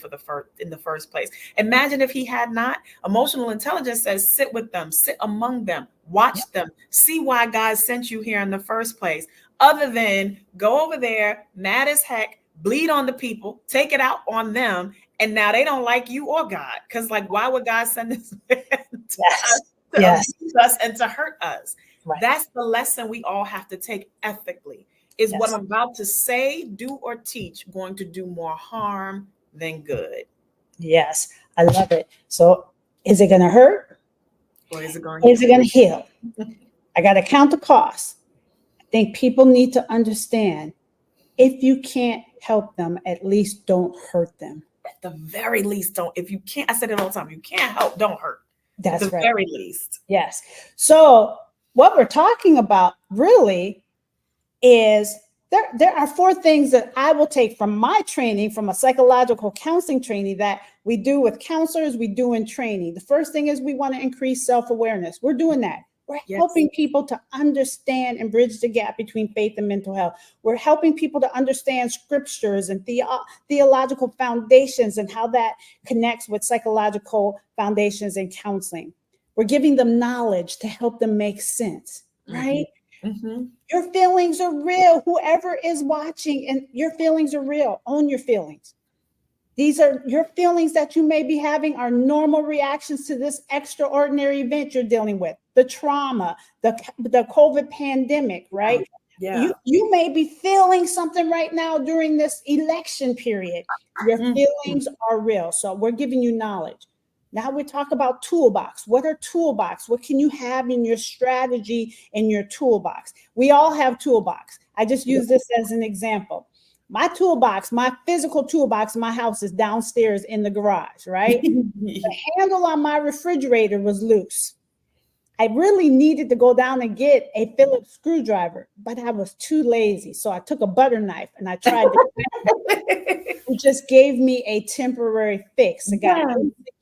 in the first place. Imagine if he had not. Emotional intelligence says, sit with them, sit among them, watch them, see why God sent you here in the first place. Other than go over there, mad as heck, bleed on the people, take it out on them. And now they don't like you or God. Because why would God send this to abuse us and to hurt us? Right. That's the lesson we all have to take ethically. Is what I'm about to say, do, or teach going to do more harm than good? Yes, I love it. So is it going to hurt? Or is it going to heal? I got to count the cost. I think people need to understand, if you can't help them, at least don't hurt them. At the very least, don't. If you can't, I said it all the time, you can't help, don't hurt. That's at the very least. Yes. So what we're talking about really is there are 4 things that I will take from my training, from a psychological counseling training that we do with counselors, we do in training. The first thing is we want to increase self-awareness. We're doing that. We're helping people to understand and bridge the gap between faith and mental health. We're helping people to understand scriptures and theological foundations and how that connects with psychological foundations and counseling. We're giving them knowledge to help them make sense, right? Mm-hmm. Your feelings are real. Whoever is watching, and your feelings are real. Own your feelings. These are your feelings that you may be having are normal reactions to this extraordinary event you're dealing with, the trauma, the COVID pandemic, right? Yeah. You may be feeling something right now during this election period. Your feelings are real. So we're giving you knowledge. Now we talk about toolbox. What are toolbox? What can you have in your strategy in your toolbox? We all have toolbox. I just use this as an example. My toolbox, my physical toolbox in my house is downstairs in the garage, right? The handle on my refrigerator was loose. I really needed to go down and get a Phillips screwdriver, but I was too lazy. So I took a butter knife and I tried to. It just gave me a temporary fix. I got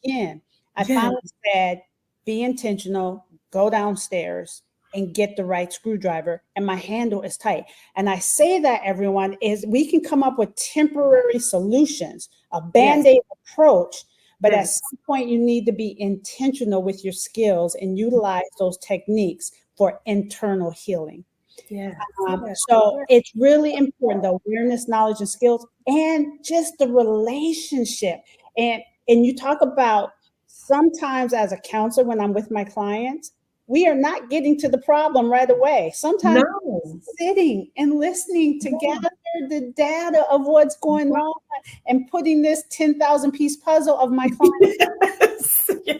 again. I finally said, be intentional, go downstairs and get the right screwdriver. And my handle is tight. And I say that, everyone, is we can come up with temporary solutions, a Band-Aid approach. But at some point, you need to be intentional with your skills and utilize those techniques for internal healing. So it's really important, the awareness, knowledge, and skills, and just the relationship. And you talk about sometimes as a counselor, when I'm with my clients, we are not getting to the problem right away. Sometimes sitting and listening to gather the data of what's going on and putting this 10,000 piece puzzle of my client.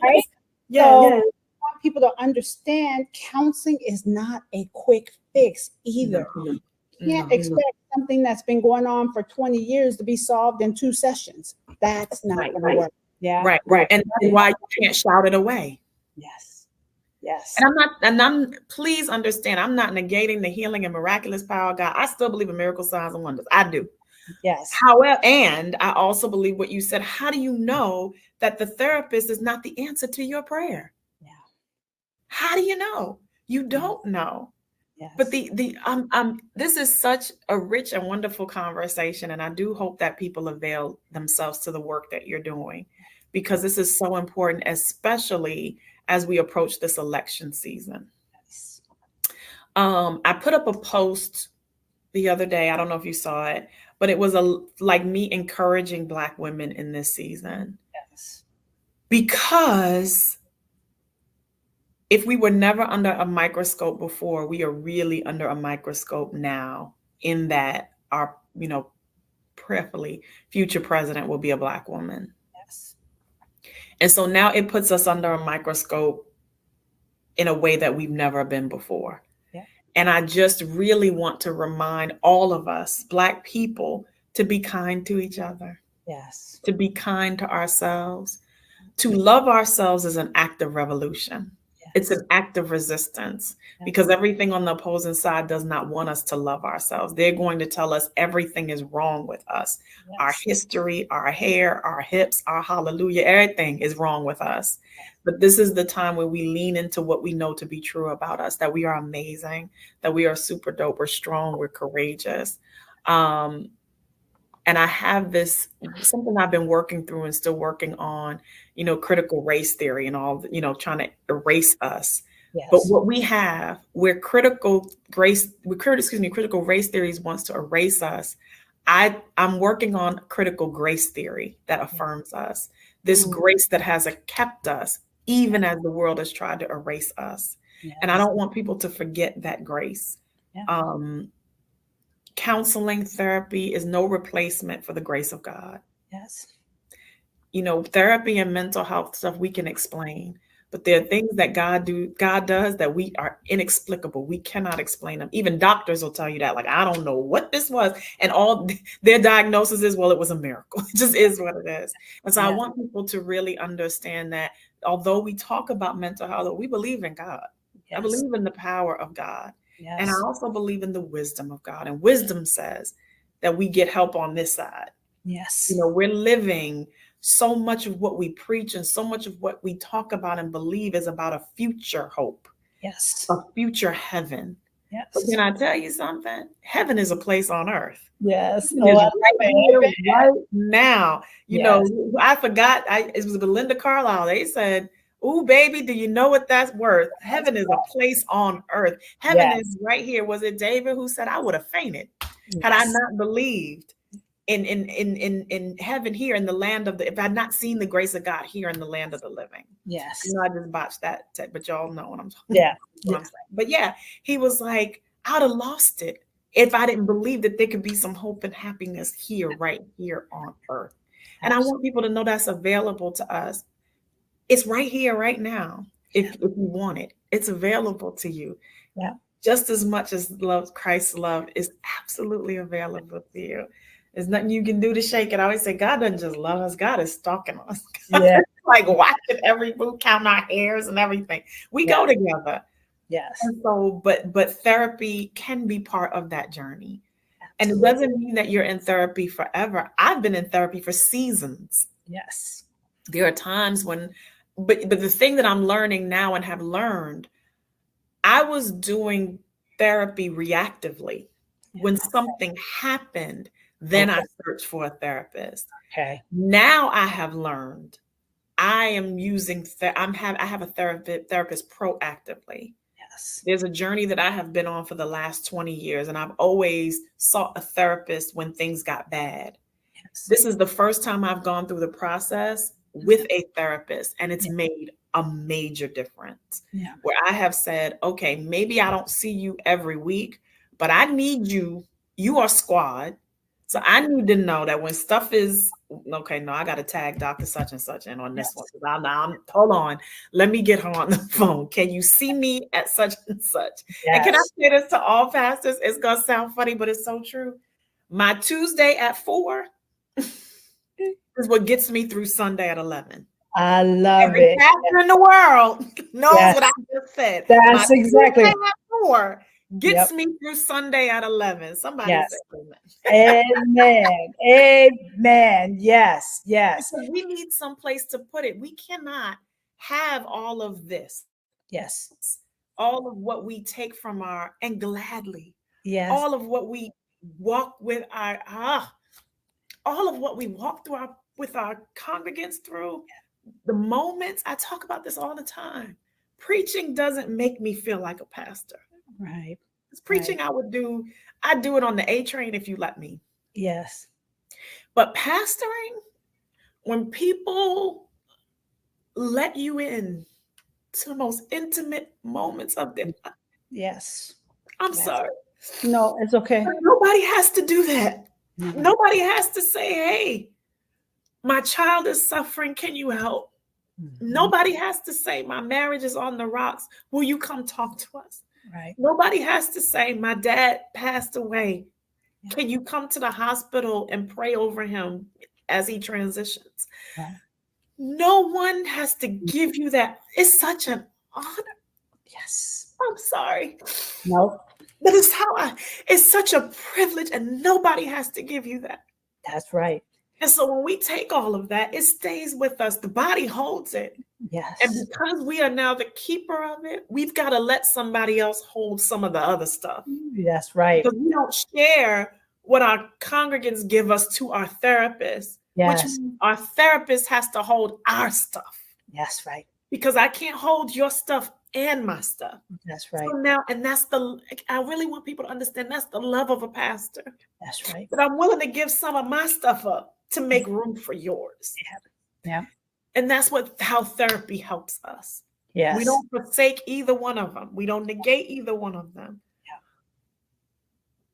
Right? So I want people to understand counseling is not a quick fix either. You can't expect something that's been going on for 20 years to be solved in 2 sessions. That's not going to work. Yeah. Right. And that's why you can't shout it away. Yes. And please understand, I'm not negating the healing and miraculous power of God. I still believe in miracle signs and wonders. I do. Yes. However, and I also believe what you said. How do you know that the therapist is not the answer to your prayer? Yeah. How do you know? You don't know. Yes. But this is such a rich and wonderful conversation. And I do hope that people avail themselves to the work that you're doing, because this is so important, especially as we approach this election season. Yes. I put up a post the other day. I don't know if you saw it, but it was like me encouraging Black women in this season. Yes. Because if we were never under a microscope before, we are really under a microscope now, in that our, prayerfully, future president will be a Black woman. Yes. And so now it puts us under a microscope in a way that we've never been before. Yeah. And I just really want to remind all of us, Black people, to be kind to each other. Yes. To be kind to ourselves. To love ourselves is an act of revolution. Yes. It's an act of resistance, because everything on the opposing side does not want us to love ourselves. They're going to tell us everything is wrong with us. Yes. Our history, our hair, our hips, our hallelujah, everything is wrong with us. But this is the time where we lean into what we know to be true about us, that we are amazing, that we are super dope, we're strong, we're courageous. And I have something I've been working through and still working on, critical race theory and all, trying to erase us. Yes. But what we have, where critical race theories wants to erase us, I'm working on critical grace theory that affirms us. This grace that has kept us, even as the world has tried to erase us. Yes. And I don't want people to forget that grace. Yeah. Counseling, therapy is no replacement for the grace of God. Yes. Therapy and mental health stuff we can explain, but there are things that God does that we are inexplicable. We cannot explain them. Even doctors will tell you that, like, I don't know what this was. And all their diagnosis is, well, it was a miracle. It just is what it is. And so I want people to really understand that although we talk about mental health, we believe in God. Yes. I believe in the power of God. Yes. And I also believe in the wisdom of God. And wisdom says that we get help on this side. Yes. We're living, so much of what we preach and so much of what we talk about and believe is about a future hope. Yes. A future heaven. Yes. But can I tell you something? Heaven is a place on earth. Yes. Right now. I forgot. It was Belinda Carlisle. They said, "Ooh, baby, do you know what that's worth? Heaven is a place on earth. Heaven is right here." Was it David who said, "I would have fainted had I not believed in heaven here in the land of if I had not seen the grace of God here in the land of the living." Yes. I just botched that, but y'all know what I'm talking about. What I'm saying. But he was like, I'd have lost it if I didn't believe that there could be some hope and happiness here, right here on earth. And I want people to know that's available to us. It's right here, right now. If you want it, it's available to you. Yeah. Just as much as Christ's love is absolutely available to you. There's nothing you can do to shake it. I always say, God doesn't just love us. God is stalking us. Yeah. like watching every move, counting our hairs and everything. We go together. Yes. And so, but therapy can be part of that journey. And it Absolutely. doesn't mean that you're in therapy forever. I've been in therapy for seasons. Yes. There are times when, but the thing that I'm learning now and have learned, I was doing therapy reactively. When something happened, then I searched for a therapist. Okay. Now I have learned I am using, I have a therapist proactively. Yes. There's a journey that I have been on for the last 20 years, and I've always sought a therapist when things got bad. Yes. This is the first time I've gone through the process with a therapist, and it's made a major difference. Yeah. Where I have said, okay, maybe I don't see you every week, but I need you. You are squad. So I need to know that when stuff is okay, no, I got to tag Dr. Such and such in on this one. Hold on. Let me get her on the phone. Can you see me at such and such? Yes. And can I say this to all pastors? It's going to sound funny, but it's so true. My Tuesday at 4 is what gets me through Sunday at 11. I love Every it. pastor in the world knows what I just said. That's My exactly. Tuesday at 4 gets me through Sunday at 11. Somebody say amen. Amen. Yes. Yes. Because we need some place to put it. We cannot have all of this. Yes. All of what we take from and gladly. Yes. All of what we walk with all of what we walk through with our congregants through. The moments, I talk about this all the time. Preaching doesn't make me feel like a pastor. Right. It's preaching I do it on the A train if you let me. Yes. But pastoring, when people let you in to the most intimate moments of their life. Yes. I'm sorry. No, it's okay. But nobody has to do that. Mm-hmm. Nobody has to say, hey, my child is suffering. Can you help? Mm-hmm. Nobody has to say, my marriage is on the rocks. Will you come talk to us? Right. Nobody has to say, my dad passed away. Yeah. Can you come to the hospital and pray over him as he transitions? Right. No one has to give you that. It's such an honor. Yes. I'm sorry. Nope. That is it's such a privilege, and nobody has to give you that. That's right. And so when we take all of that, it stays with us. The body holds it. Yes. And because we are now the keeper of it, we've got to let somebody else hold some of the other stuff. That's right. Because we don't share what our congregants give us to our therapist. Yes. Which means our therapist has to hold our stuff. That's right. Because I can't hold your stuff and my stuff. That's right. So now, and I really want people to understand that's the love of a pastor. That's right. That I'm willing to give some of my stuff up to make room for yours. Yeah. And that's how therapy helps us. Yes. We don't forsake either one of them. We don't negate either one of them. Yeah.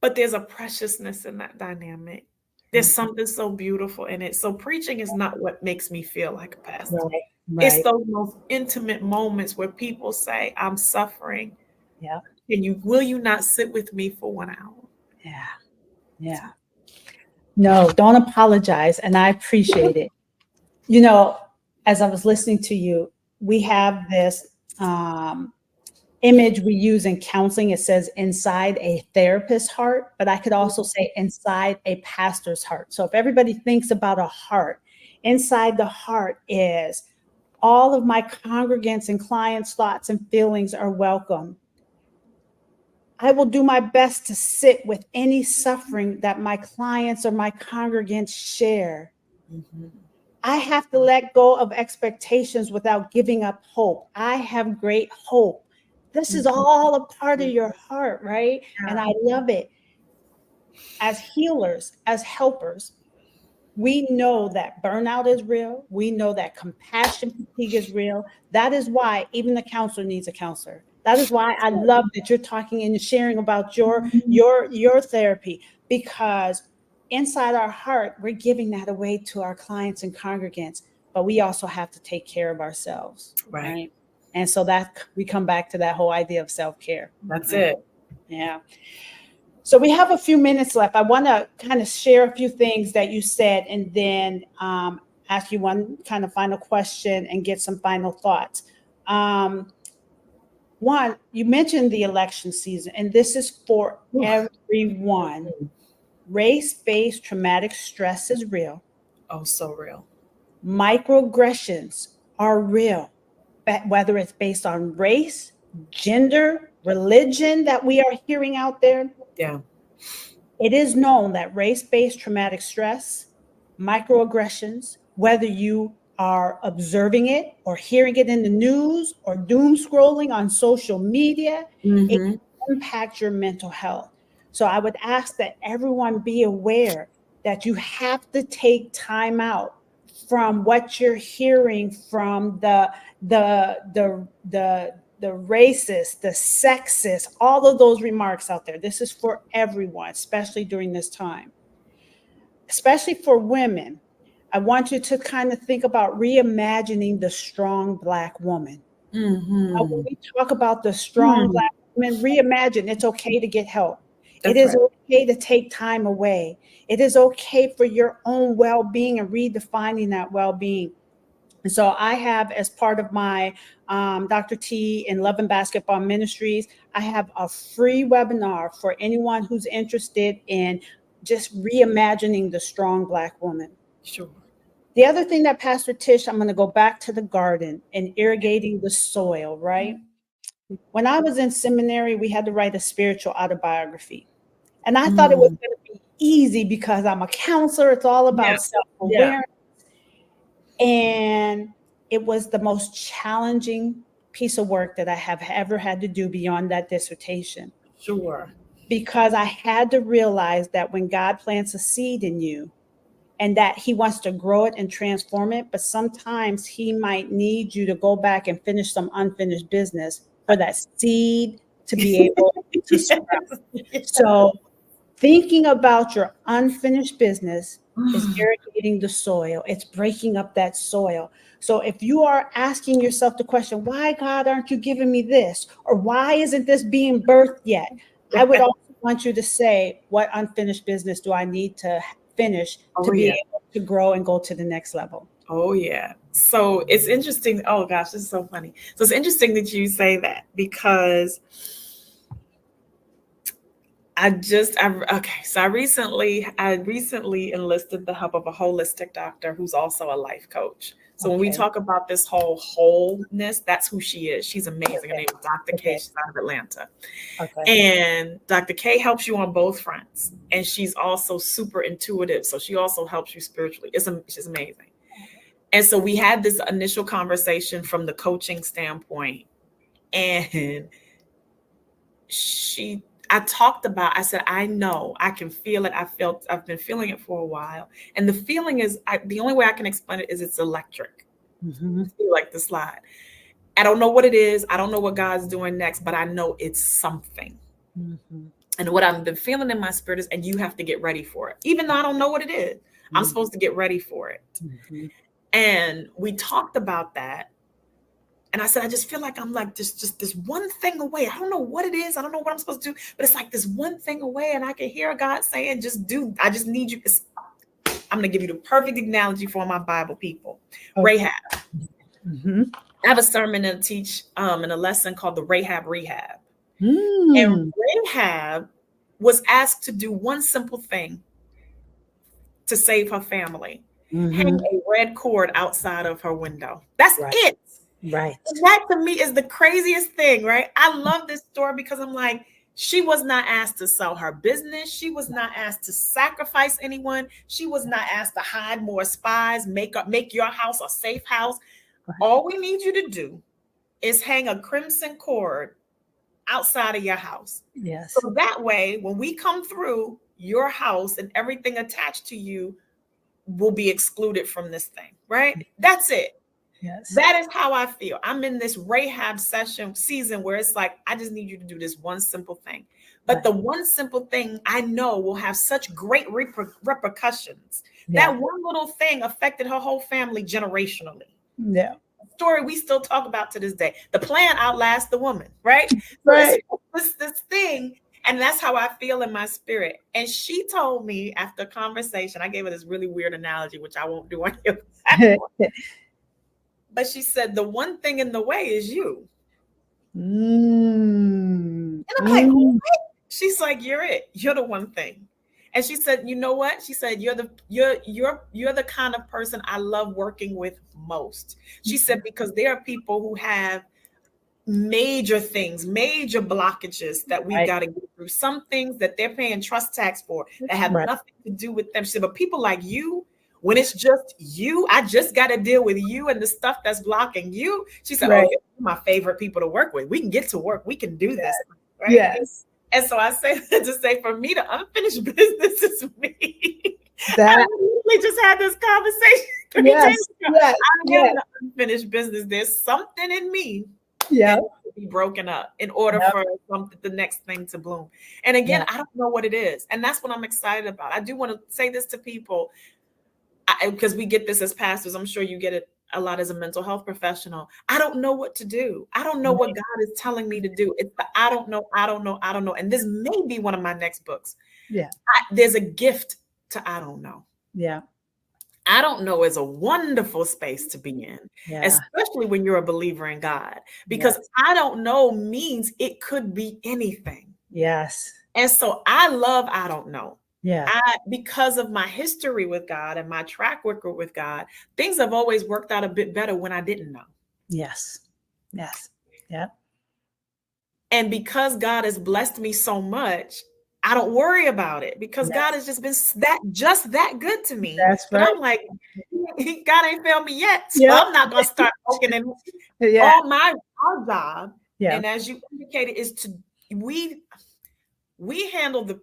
But there's a preciousness in that dynamic. There's something so beautiful in it. So preaching is not what makes me feel like a pastor. Right. It's those most intimate moments where people say, I'm suffering. Yeah. Will you not sit with me for 1 hour? Yeah. Yeah. No, don't apologize. And I appreciate it. You know, as I was listening to you, we have this image we use in counseling. It says inside a therapist's heart, but I could also say inside a pastor's heart. So if everybody thinks about a heart, inside the heart is all of my congregants and clients' thoughts and feelings are welcome. I will do my best to sit with any suffering that my clients or my congregants share. Mm-hmm. I have to let go of expectations without giving up hope. I have great hope. This is all a part of your heart, right? And I love it. As healers, as helpers, we know that burnout is real. We know that compassion fatigue is real. That is why even the counselor needs a counselor. That is why I love that you're talking and sharing about your therapy, because inside our heart, we're giving that away to our clients and congregants, but we also have to take care of ourselves. Right? And so that we come back to that whole idea of self-care. That's it. Yeah. So we have a few minutes left. I want to kind of share a few things that you said, and then ask you one kind of final question and get some final thoughts. One, you mentioned the election season, and this is for everyone. Race-based traumatic stress is real. Oh, so real. Microaggressions are real, whether it's based on race, gender, religion that we are hearing out there. Yeah. It is known that race-based traumatic stress, microaggressions, whether you are observing it or hearing it in the news or doom scrolling on social media, it can impact your mental health. So I would ask that everyone be aware that you have to take time out from what you're hearing from the racist, the sexist, all of those remarks out there. This is for everyone, especially during this time. Especially for women, I want you to kind of think about reimagining the strong Black woman. When we talk about the strong Black woman, reimagine it's okay to get help. It is okay to take time away. It is okay for your own well-being and redefining that well-being. And so I have, as part of my Dr. T in Love and Basketball Ministries, I have a free webinar for anyone who's interested in just reimagining the strong Black woman. Sure. The other thing that Pastor Tish, I'm going to go back to the garden and irrigating the soil, right? When I was in seminary, we had to write a spiritual autobiography. And I thought it was going to be easy because I'm a counselor. It's all about self-awareness. And it was the most challenging piece of work that I have ever had to do beyond that dissertation. Sure. Because I had to realize that when God plants a seed in you and that he wants to grow it and transform it, but sometimes he might need you to go back and finish some unfinished business for that seed to be able to sprout. So thinking about your unfinished business is irrigating the soil. It's breaking up that soil. So if you are asking yourself the question, why, God, aren't you giving me this? Or why isn't this being birthed yet? I would also want you to say, what unfinished business do I need to finish to be able to grow and go to the next level? Oh, yeah. So it's interesting. Oh, gosh, this is so funny. So it's interesting that you say that because I recently enlisted the help of a holistic doctor who's also a life coach. So when we talk about this wholeness, that's who she is. She's amazing. Her name is Dr. K. She's out of Atlanta. And Dr. K helps you on both fronts. And she's also super intuitive. So she also helps you spiritually. She's amazing. And so we had this initial conversation from the coaching standpoint. And I said, I know, I can feel it. I've been feeling it for a while. And the feeling is, the only way I can explain it is it's electric. I feel like the slide. I don't know what it is. I don't know what God's doing next, but I know it's something. And what I've been feeling in my spirit is, and you have to get ready for it. Even though I don't know what it is, I'm supposed to get ready for it. And we talked about that. And I said, I just feel like I'm like just this one thing away. I don't know what it is. I don't know what I'm supposed to do, but it's like this one thing away. And I can hear God saying, I just need you. I'm going to give you the perfect analogy for my Bible people. Rahab. I have a sermon to teach in a lesson called the Rahab Rehab. And Rahab was asked to do one simple thing to save her family. Hang a red cord outside of her window. That's it. Right. That to me is the craziest thing, right? I love this story because I'm like, she was not asked to sell her business. She was not asked to sacrifice anyone. She was not asked to hide more spies, make your house a safe house. All we need you to do is hang a crimson cord outside of your house. Yes. So that way, when we come through, your house and everything attached to you will be excluded from this thing, right? That's it. Yes. That is how I feel. I'm in this Rahab season where it's like, I just need you to do this one simple thing. But the one simple thing I know will have such great repercussions. That one little thing affected her whole family generationally. Yeah. Story we still talk about to this day. The plan outlasts the woman, right? Right. This thing. And that's how I feel in my spirit. And she told me after a conversation, I gave her this really weird analogy, which I won't do on your platform. But she said, the one thing in the way is you. And I'm like, what? She's like, you're it. You're the one thing. And she said, you know what? She said, you're the kind of person I love working with most. She said, because there are people who have major things, major blockages that we've got to get through. Some things that they're paying trust tax for that have nothing to do with them. She said, but people like you, when it's just you, I just got to deal with you and the stuff that's blocking you. She said, oh, you're my favorite people to work with. We can get to work. We can do this. Right? Yes. And so I say to say, for me, the unfinished business is me. That, I literally just had this conversation 3 days ago. I'm in the unfinished business. There's something in me that needs to be broken up in order for the next thing to bloom. And again, I don't know what it is. And that's what I'm excited about. I do want to say this to people, because we get this as pastors. I'm sure you get it a lot as a mental health professional. I don't know what to do. I don't know what God is telling me to do. It's the I don't know. And this may be one of my next books. Yeah. There's a gift to I don't know. Yeah. I don't know is a wonderful space to be in, especially when you're a believer in God, because I don't know means it could be anything. Yes. And so I love I don't know. Yeah. Because of my history with God and my track record with God, things have always worked out a bit better when I didn't know. Yes. Yes. Yeah. And because God has blessed me so much, I don't worry about it, because God has just been that good to me. That's right. But I'm like, God ain't failed me yet. So I'm not going to start poking in. Our job, and as you indicated, is to we handle the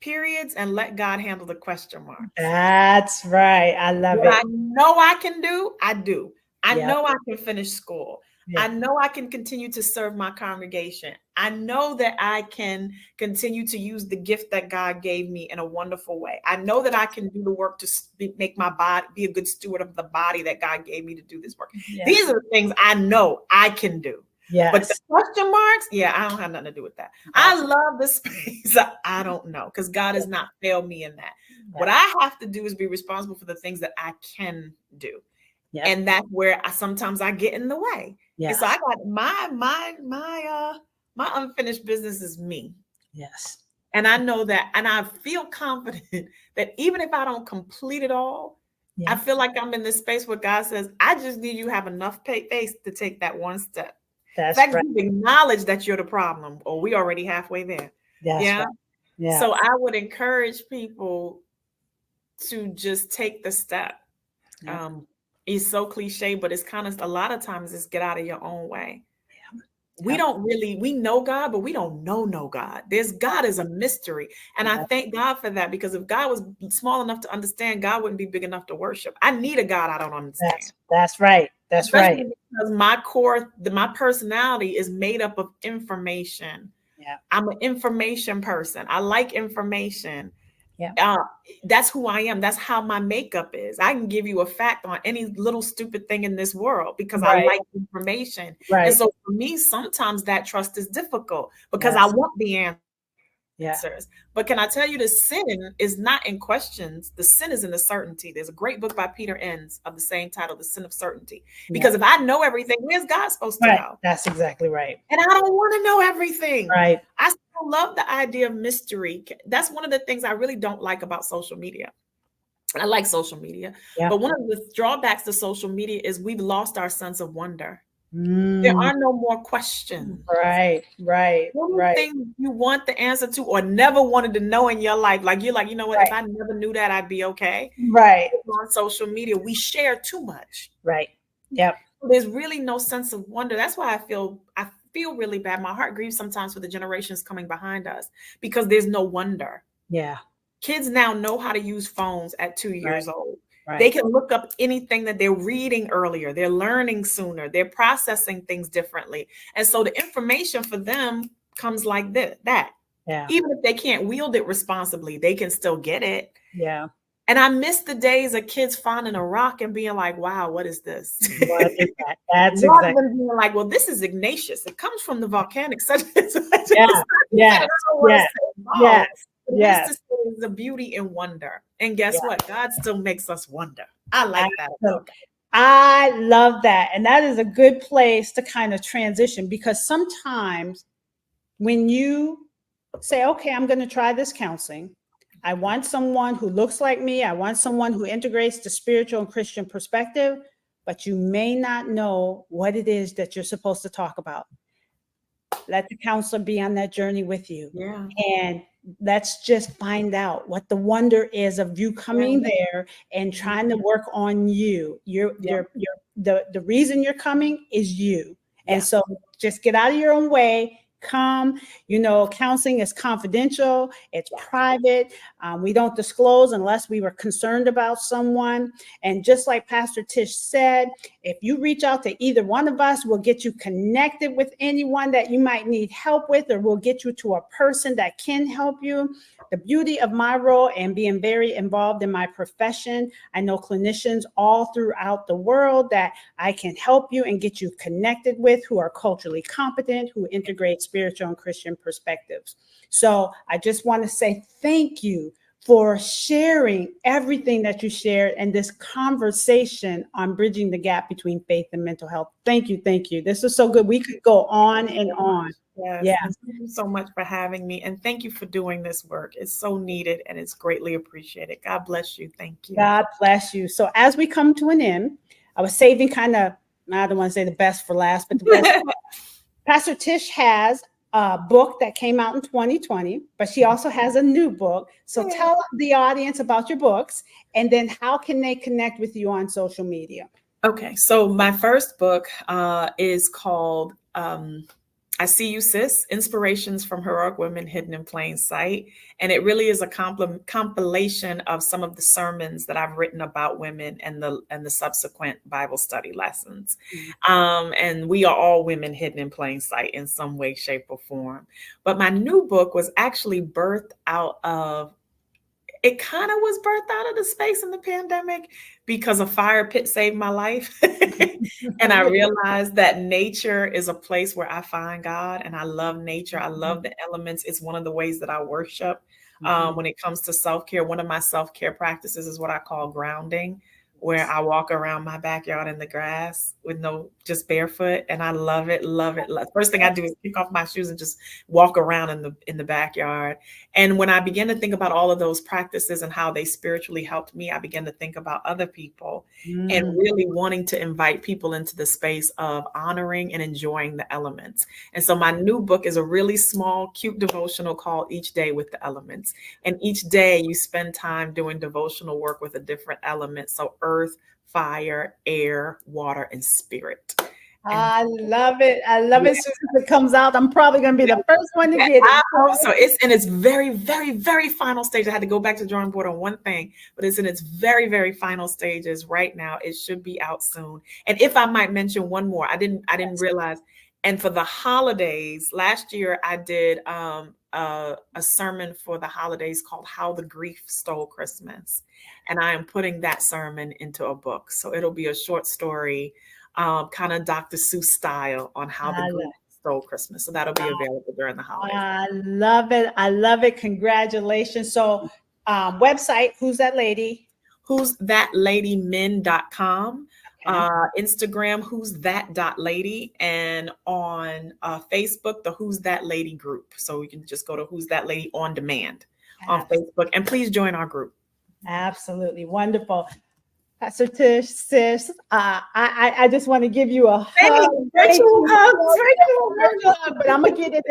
periods and let God handle the question marks. That's right. I love it. I know I can do, I do. I know I can finish school. I know I can continue to serve my congregation. I know that I can continue to use the gift that God gave me in a wonderful way. I know that I can do the work to make my body, be a good steward of the body that God gave me to do this work. These are the things I know I can do. Yes. But the question marks, I don't have nothing to do with that. I love the space. I don't know, because God has not failed me in that. What I have to do is be responsible for the things that I can do. And that's where sometimes I get in the way. And so I got my unfinished business is me. Yes. And I know that, and I feel confident that even if I don't complete it all, I feel like I'm in this space where God says, I just need you to have enough faith to take that one step. That's right. right. You acknowledge that you're the problem, or we already halfway there. Right. So I would encourage people to just take the step. It's so cliche, but it's kind of, a lot of times it's get out of your own way. We know God, but we don't know God. God is a mystery. And I thank God for that, because if God was small enough to understand, God wouldn't be big enough to worship. I need a God I don't understand. That's right. That's especially right. Because my personality is made up of information. I'm an information person. I like information. That's who I am. That's how my makeup is. I can give you a fact on any little stupid thing in this world because I like information. And so for me, sometimes that trust is difficult because I want the answers. But can I tell you, the sin is not in questions. The sin is in the certainty. There's a great book by Peter Enns of the same title, The Sin of Certainty. Because if I know everything, where's God supposed to know? That's exactly right. And I don't want to know everything. Right. I still love the idea of mystery. That's one of the things I really don't like about social media. I like social media, but one of the drawbacks to social media is we've lost our sense of wonder. There are no more questions. Right. Things you want the answer to or never wanted to know in your life. Like, you're like, you know what? If I never knew that, I'd be okay. Right. On social media, we share too much. Right. Yep. There's really no sense of wonder. That's why I feel really bad. My heart grieves sometimes for the generations coming behind us because there's no wonder. Yeah. Kids now know how to use phones at 2 years old. They can look up anything that they're reading earlier. They're learning sooner. They're processing things differently. And so the information for them comes like that. Yeah. Even if they can't wield it responsibly, they can still get it. Yeah. And I miss the days of kids finding a rock and being like, wow, what is this? What is that? That's Rather exactly. than being like, well, this is igneous. It comes from the volcanic such and such. Yeah. Yes. I don't want to Yes. say wow. Yes. But Yes. it is to say the beauty and wonder. And guess Yeah. what? God still makes us wonder. I like that about God. I love that. And that is a good place to kind of transition, because sometimes when you say, okay, I'm going to try this counseling, I want someone who looks like me, I want someone who integrates the spiritual and Christian perspective, but you may not know what it is that you're supposed to talk about. Let the counselor be on that journey with you. Yeah. And let's just find out what the wonder is of you coming there and trying to work on you. The reason you're coming is you. And so just get out of your own way. Come, counseling is confidential. It's private. We don't disclose unless we were concerned about someone. And just like Pastor Tish said, if you reach out to either one of us, we'll get you connected with anyone that you might need help with, or we'll get you to a person that can help you. The beauty of my role and being very involved in my profession, I know clinicians all throughout the world that I can help you and get you connected with, who are culturally competent, who integrate spiritual and Christian perspectives. So I just want to say thank you for sharing everything that you shared and this conversation on bridging the gap between faith and mental health. Thank you. Thank you. This is so good. We could go on and on. Yes. Yeah. And thank you so much for having me. And thank you for doing this work. It's so needed and it's greatly appreciated. God bless you. Thank you. God bless you. So as we come to an end, I was saving I don't want to say the best for last, but the best. Pastor Tish has a book that came out in 2020, but she also has a new book. So tell the audience about your books, and then how can they connect with you on social media? Okay, so my first book is called I See You, Sis, Inspirations from Heroic Women Hidden in Plain Sight. And it really is a compilation of some of the sermons that I've written about women and the subsequent Bible study lessons. And we are all women hidden in plain sight in some way, shape, or form. But my new book was actually birthed out of, it kind of was birthed out of the space in the pandemic, because a fire pit saved my life. And I realized that nature is a place where I find God, and I love nature. I love the elements. It's one of the ways that I worship. When it comes to self-care, one of my self-care practices is what I call grounding, where I walk around my backyard in the grass with just barefoot. And I love it, love it. First thing I do is kick off my shoes and just walk around in the backyard. And when I began to think about all of those practices and how they spiritually helped me, I began to think about other people and really wanting to invite people into the space of honoring and enjoying the elements. And so my new book is a really small, cute devotional called Each Day with the Elements. And each day you spend time doing devotional work with a different element. So earth, fire, air, water, and spirit. I love it. I love it. As soon as it comes out, I'm probably going to be the first one to get it. I hope so. It's in its very, very, very final stage. I had to go back to the drawing board on one thing, but it's in its very, very final stages right now. It should be out soon. And if I might mention one more, I didn't realize. And for the holidays, last year I did a sermon for the holidays called How the Grief Stole Christmas. And I am putting that sermon into a book. So it'll be a short story, kind of Dr. Seuss style, on how the grief stole Christmas. So that'll be available during the holidays. I love it. I love it. Congratulations. So website, Who's That Lady? Who'sThatLadyMen.com. Instagram, Who's That Lady, and on Facebook, the Who's That Lady group. So you can just go to Who's That Lady on demand on Facebook, and please join our group. Absolutely wonderful. Pastor Tish, sis, I just want to give you a hug. Virtual hug. But I'm going to get it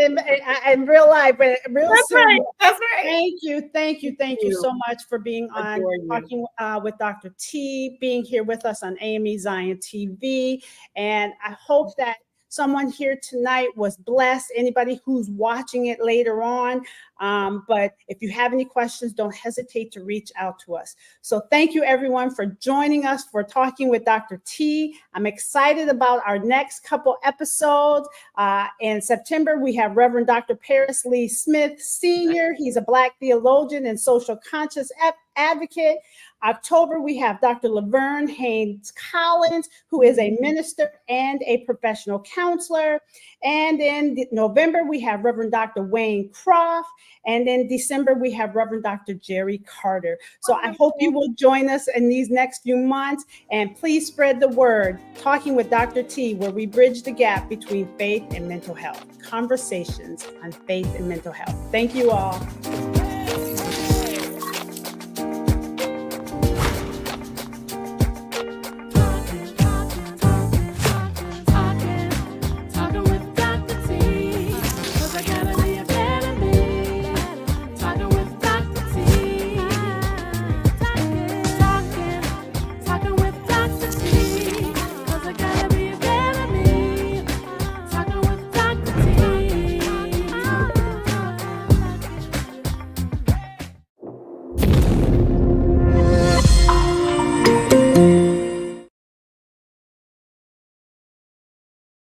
in real life, but real soon. Right. That's right. Thank you so much for being on, talking with Dr. T, being here with us on AME Zion TV. And I hope that someone here tonight was blessed. Anybody who's watching it later on, But if you have any questions, don't hesitate to reach out to us. So thank you, everyone, for joining us for Talking with Dr. T. I'm excited about our next couple episodes. In September, we have Reverend Dr. Paris Lee Smith Sr. He's a Black theologian and social conscious advocate. October, we have Dr. Laverne Haynes Collins, who is a minister and a professional counselor. And in November, we have Reverend Dr. Wayne Croft. And in December, we have Reverend Dr. Jerry Carter. So I hope you will join us in these next few months. And please spread the word, Talking with Dr. T, where we bridge the gap between faith and mental health. Conversations on faith and mental health. Thank you all.